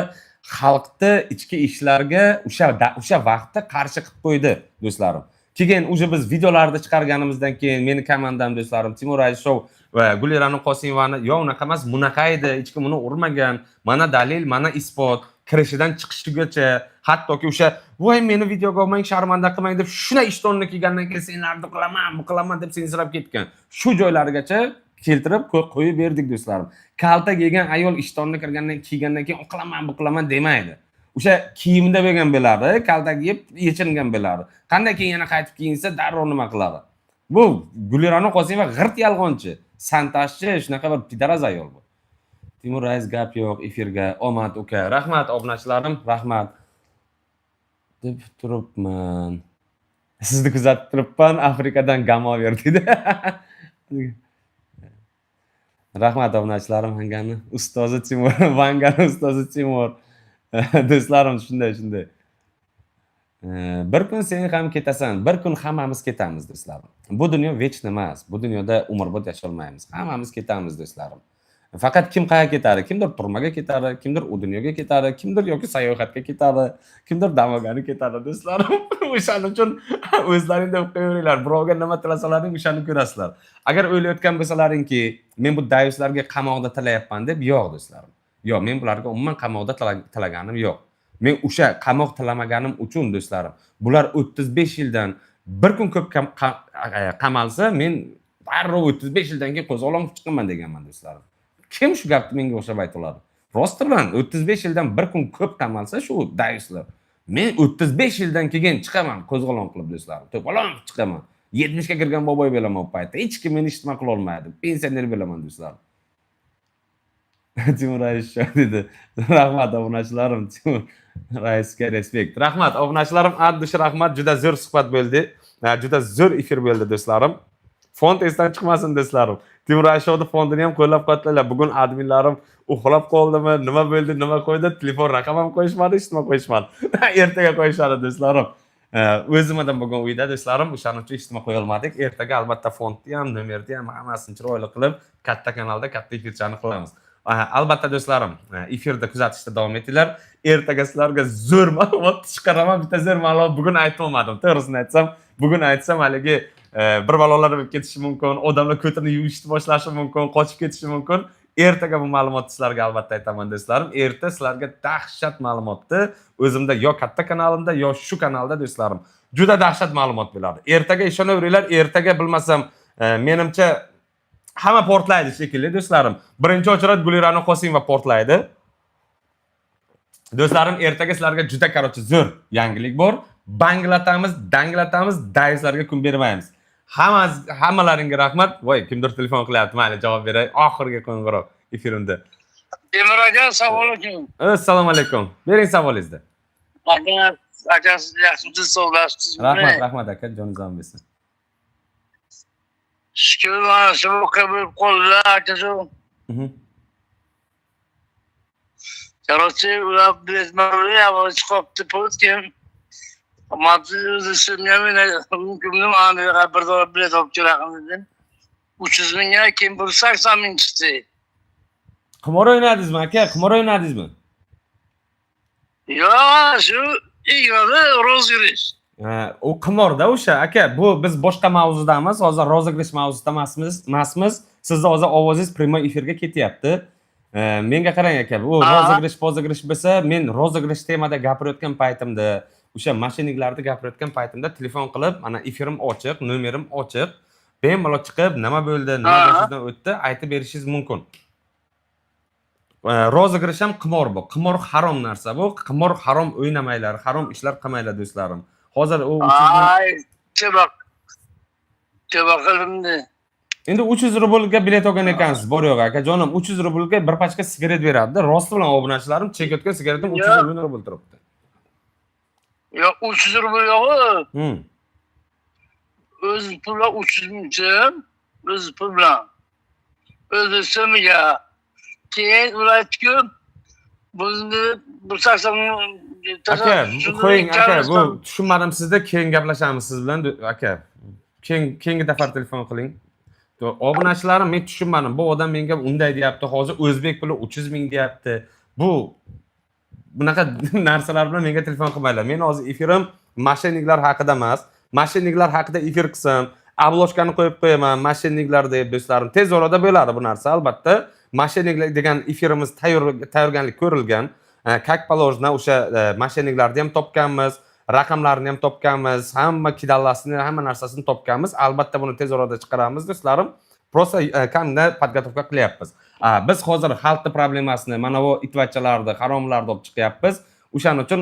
xalqni ichki ishlarga o'sha vaqtda qarshi qilib qo'ydi do'stlarim. Keyin uje biz videolarni chiqarganimizdan keyin meni komandam do'stlarim Timur Ayshow va Gulirano Qosimovani yo'q unaqa emas, bunaqa edi, hech kim uni urmagan. Mana dalil, mana isbot, kirishidan chiqishigacha, hattoki o'sha voy meni videoga olmang, sharmanda qilmang deb shuna ishtonni kiygandan keyin senlarni qilaman deb sensirab ketgan. Shu joylargacha keltirib qo'yib berdik do'stlarim. Kalta kiygan ayol ishtonni kiygandan keyin bu qilaman demaydi. O'sha kiyimda bo'lgan bo'ladi, kalta kiyib yechingan bo'ladi. Qanday keyin yana qaytib kiyinsa darrov nima qiladi. Bu Gulirano Qosimova g'irt yolg'onchi, santajchi, shunaqa bir pidaraz ayol bu. Timur Rais gap yo'q efirga. Omad uka. Rahmat obunachilarim, rahmat. Deb turibman. Sizni kuzatib turibman, Afrikadan gamo berdi. Rahmat obunachilarim, hangani ustozi Timur, Vangani ustozi Timur. Do'stlarim, shunday. Bir kun sen ham ketasan, bir kun hammamiz ketamiz do'stlarim. Bu dunyo vechni emas. Bu dunyoda umrbod yasholmaymiz. Hammamiz ketamiz do'stlarim. Faqat kim qayerga ketadi? Kimdir turmaga ketadi, kimdir u dunyoga ketadi, kimdir yoki sayohatga ketadi, kimdir dam olgani ketadi do'stlarim. O'shaning uchun o'zlaring deb qo'yaveringlar. Birovga nima tilasalaring, o'shani ko'rasizlar. Agar o'ylayotgan bo'lsalaringki, men bu dayuslarga qamoqda tilayapman deb, yo'q do'stlarim. Yo'q, men bularga umuman qamoqda tilaganim yo'q. Men o'sha qamoq tilamaganim uchun do'stlarim, bular 35 yildan bir kun ko'p qamalsa, men darrov 35 yildan keyin qo'zg'olon chiqaman deganman do'stlarim. Kim shu gapni menga o'xshab aytoladi? Rostman, 35 yildan bir kun ko'p qamalsa shu daislar. Men 35 yildan keyin chiqaman qo'zg'olon qilib do'stlarim. To'polon chiqaman. 70 ga kirgan boboy bo'laman bu paytda. Hech kim meni eshitma qila olmaydi. Pensioner bo'laman do'stlarim. Timur rais dedi. Rahmat obunachilarim, Timur raisga respekt. Rahmat obunachilarim, addish rahmat. Juda zo'r suhbat bo'ldi. Juda zo'r efir bo'ldi do'stlarim. Fond esdan chiqmasin do'stlarim. Timur Ayshovni fondini ham qo'llab-quvvatlanglar. Bugun adminlarim uxlab qoldimi, nima bo'ldi, nima qo'ydi, telefon raqam ham qo'yishmadi, hech nima qo'yishmadi. Ertaga qo'yishadi do'stlarim. O'zimdan bugun uyda do'stlarim, o'shaning uchun hech nima qo'ya olmadik. Ertaga albatta fondni ham, nomerni ham hammasini chiroyli qilib, katta kanalda katta efirchani qilamiz. Albatta do'stlarim, efirda kuzatishda davom etinglar. Ertaga sizlarga zo'r ma'lumot chiqaraman. Bitta zo'r ma'lumot bugun aytolmadim. To'g'risini aytsam, bugun aytsam haligi bir balolar bo'lib ketishi mumkin, odamlar ko'tini yuvishni boshlashi mumkin, qochib ketishi mumkin. Ertaga bu ma'lumotni sizlarga albatta aytaman do'stlarim. Erta sizlarga dahshat ma'lumotni o'zimda yo katta kanalimda yo shu kanalda do'stlarim juda dahshat ma'lumot bo'ladi. Ertaga ishonaveringlar, ertaga bilmasam menimcha hamma portlaydi shekilli do'stlarim. Birinchi o'chirat Gulirani Qosimova portlaydi. Do'stlarim, ertaga sizlarga juda qarochi zo'r yangilik bor. Banglatamiz, danglatamiz, dayslarga kun bermaymiz. Hammalaringga rahmat. Voy, kimdir telefon qilyapti, mayli javob beray. Oxirgi qo'ng'iroq efirimda. Temur aka, savol uchun. Assalomu alaykum. Bering savolingizni. Aka, siz yaxshimisiz, sog'lasizmi? Rahmat aka, joningiz bersin. Shukr, mana shu bo'lib qoldi akajon. Короче, ular bilmadi, avval chiqibdi postkim. Matni o'zi ishlamay, mumkinmi? Mana bir dollar bilet olib kelaqim dedim. 300 mingga kim bu 80 ming chiqdi. Qimor o'ynadingizmi aka? Qimor o'ynadingizmi? Yo, shu igrada rozgirish. U qimorda o'sha aka, bu biz boshqa mavzudamiz. Hozir rozgirish mavzusida emasmiz. Sizni hozir ovozingiz prямой efirga ketyapti. Menga qarang aka, bu rozgirish bo'lsa, men rozgirish temada gapirayotgan paytimda, o'sha mashinniklarni gapirayotgan paytimda telefon qilib, mana efirim ochiq, nomerim ochiq, bemalol chiqib, nima bo'ldi, nima boshingizdan o'tdi, aytib berishingiz mumkin. Rozgirish ham qimor bu. Qimor harom narsa bu. Qimor harom o'ynamanglar, harom ishlar qilmanglar do'stlarim. Hozir u qilindi. Endi 300 rublga bilet olgan ekansiz, bor yo'q aka jonim, 300 rublga bir pachka sigaret beradi. Rosti bilan obunachilarim chekayotgan sigaretim 300 rubl turibdi. Yo'q, 300 rubl yo'q. O'z pullar 300 ming, o'z pul bilan. O'z so'miga. Keyin ular aytdi, bu 80 aka, qo'ying aka, bu tushunmadim sizda, keyin gaplashamiz siz bilan aka. Keyingi dafar telefon qiling. Obunachilarim, men tushunmadim. Bu odam menga unday deyapti, hozir o'zbek puli 300 ming deyapti. Bunaqa narsalar bilan menga telefon qilmanglar. Men hozir efirim mashinniklar haqida emas. Mashinniklar haqida efir qilsam, abloshkani qo'yib qo'yaman, mashinniklar deb do'stlarim. Tez orada bo'ladi bu narsa, albatta. Mashinniklar degan efirimiz tayyorgarlik ko'rilgan. Как положено, o'sha mashinniklarni ham topganmiz. Raqamlarni ham topganmiz, hamma kidallasini, hamma narsasini topganmiz. Albatta buni tez orada chiqaramiz do'stlarim. Просто kamda podgotovka qilyapmiz. Biz hozir xalqning problemasini, mana bu itvachchalarni, haromlarni olib chiqyapmiz. O'shaning uchun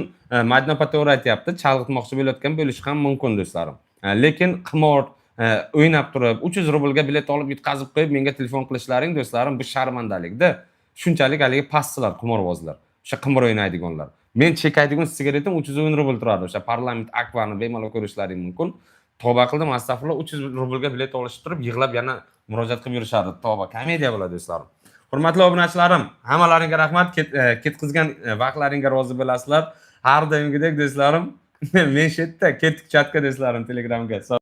Madnopa to'g'ri aytayapti, chalg'itmoqchi bo'layotgan bo'lishi ham mumkin do'stlarim. Lekin qimor o'ynab turib 300 rublga bilet olib yetkazib qo'yib menga telefon qilishlaring do'stlarim, bu sharmandalikda. Shunchalik haligi pastlar, qimorbozlar. O'sha qimor o'ynaydiganlar. Men chekaydigan sigaretim 310 rubl turadi. O'sha parlament akvani bemalol ko'rishlaring mumkin. Tavba qildim, astag'firullah, 300 rublga bilet olishib turib, yig'lab yana murojaat qilib yurishadi. Tavba, komediya bo'ladi do'stlarim. Hurmatli obunachilarim, hammalaringga rahmat. Ketkizgan vaqtlaringga rozi bo'lasizlar. Har doimgidek do'stlarim, men shu yerda ketdik chatga do'stlarim, Telegramga.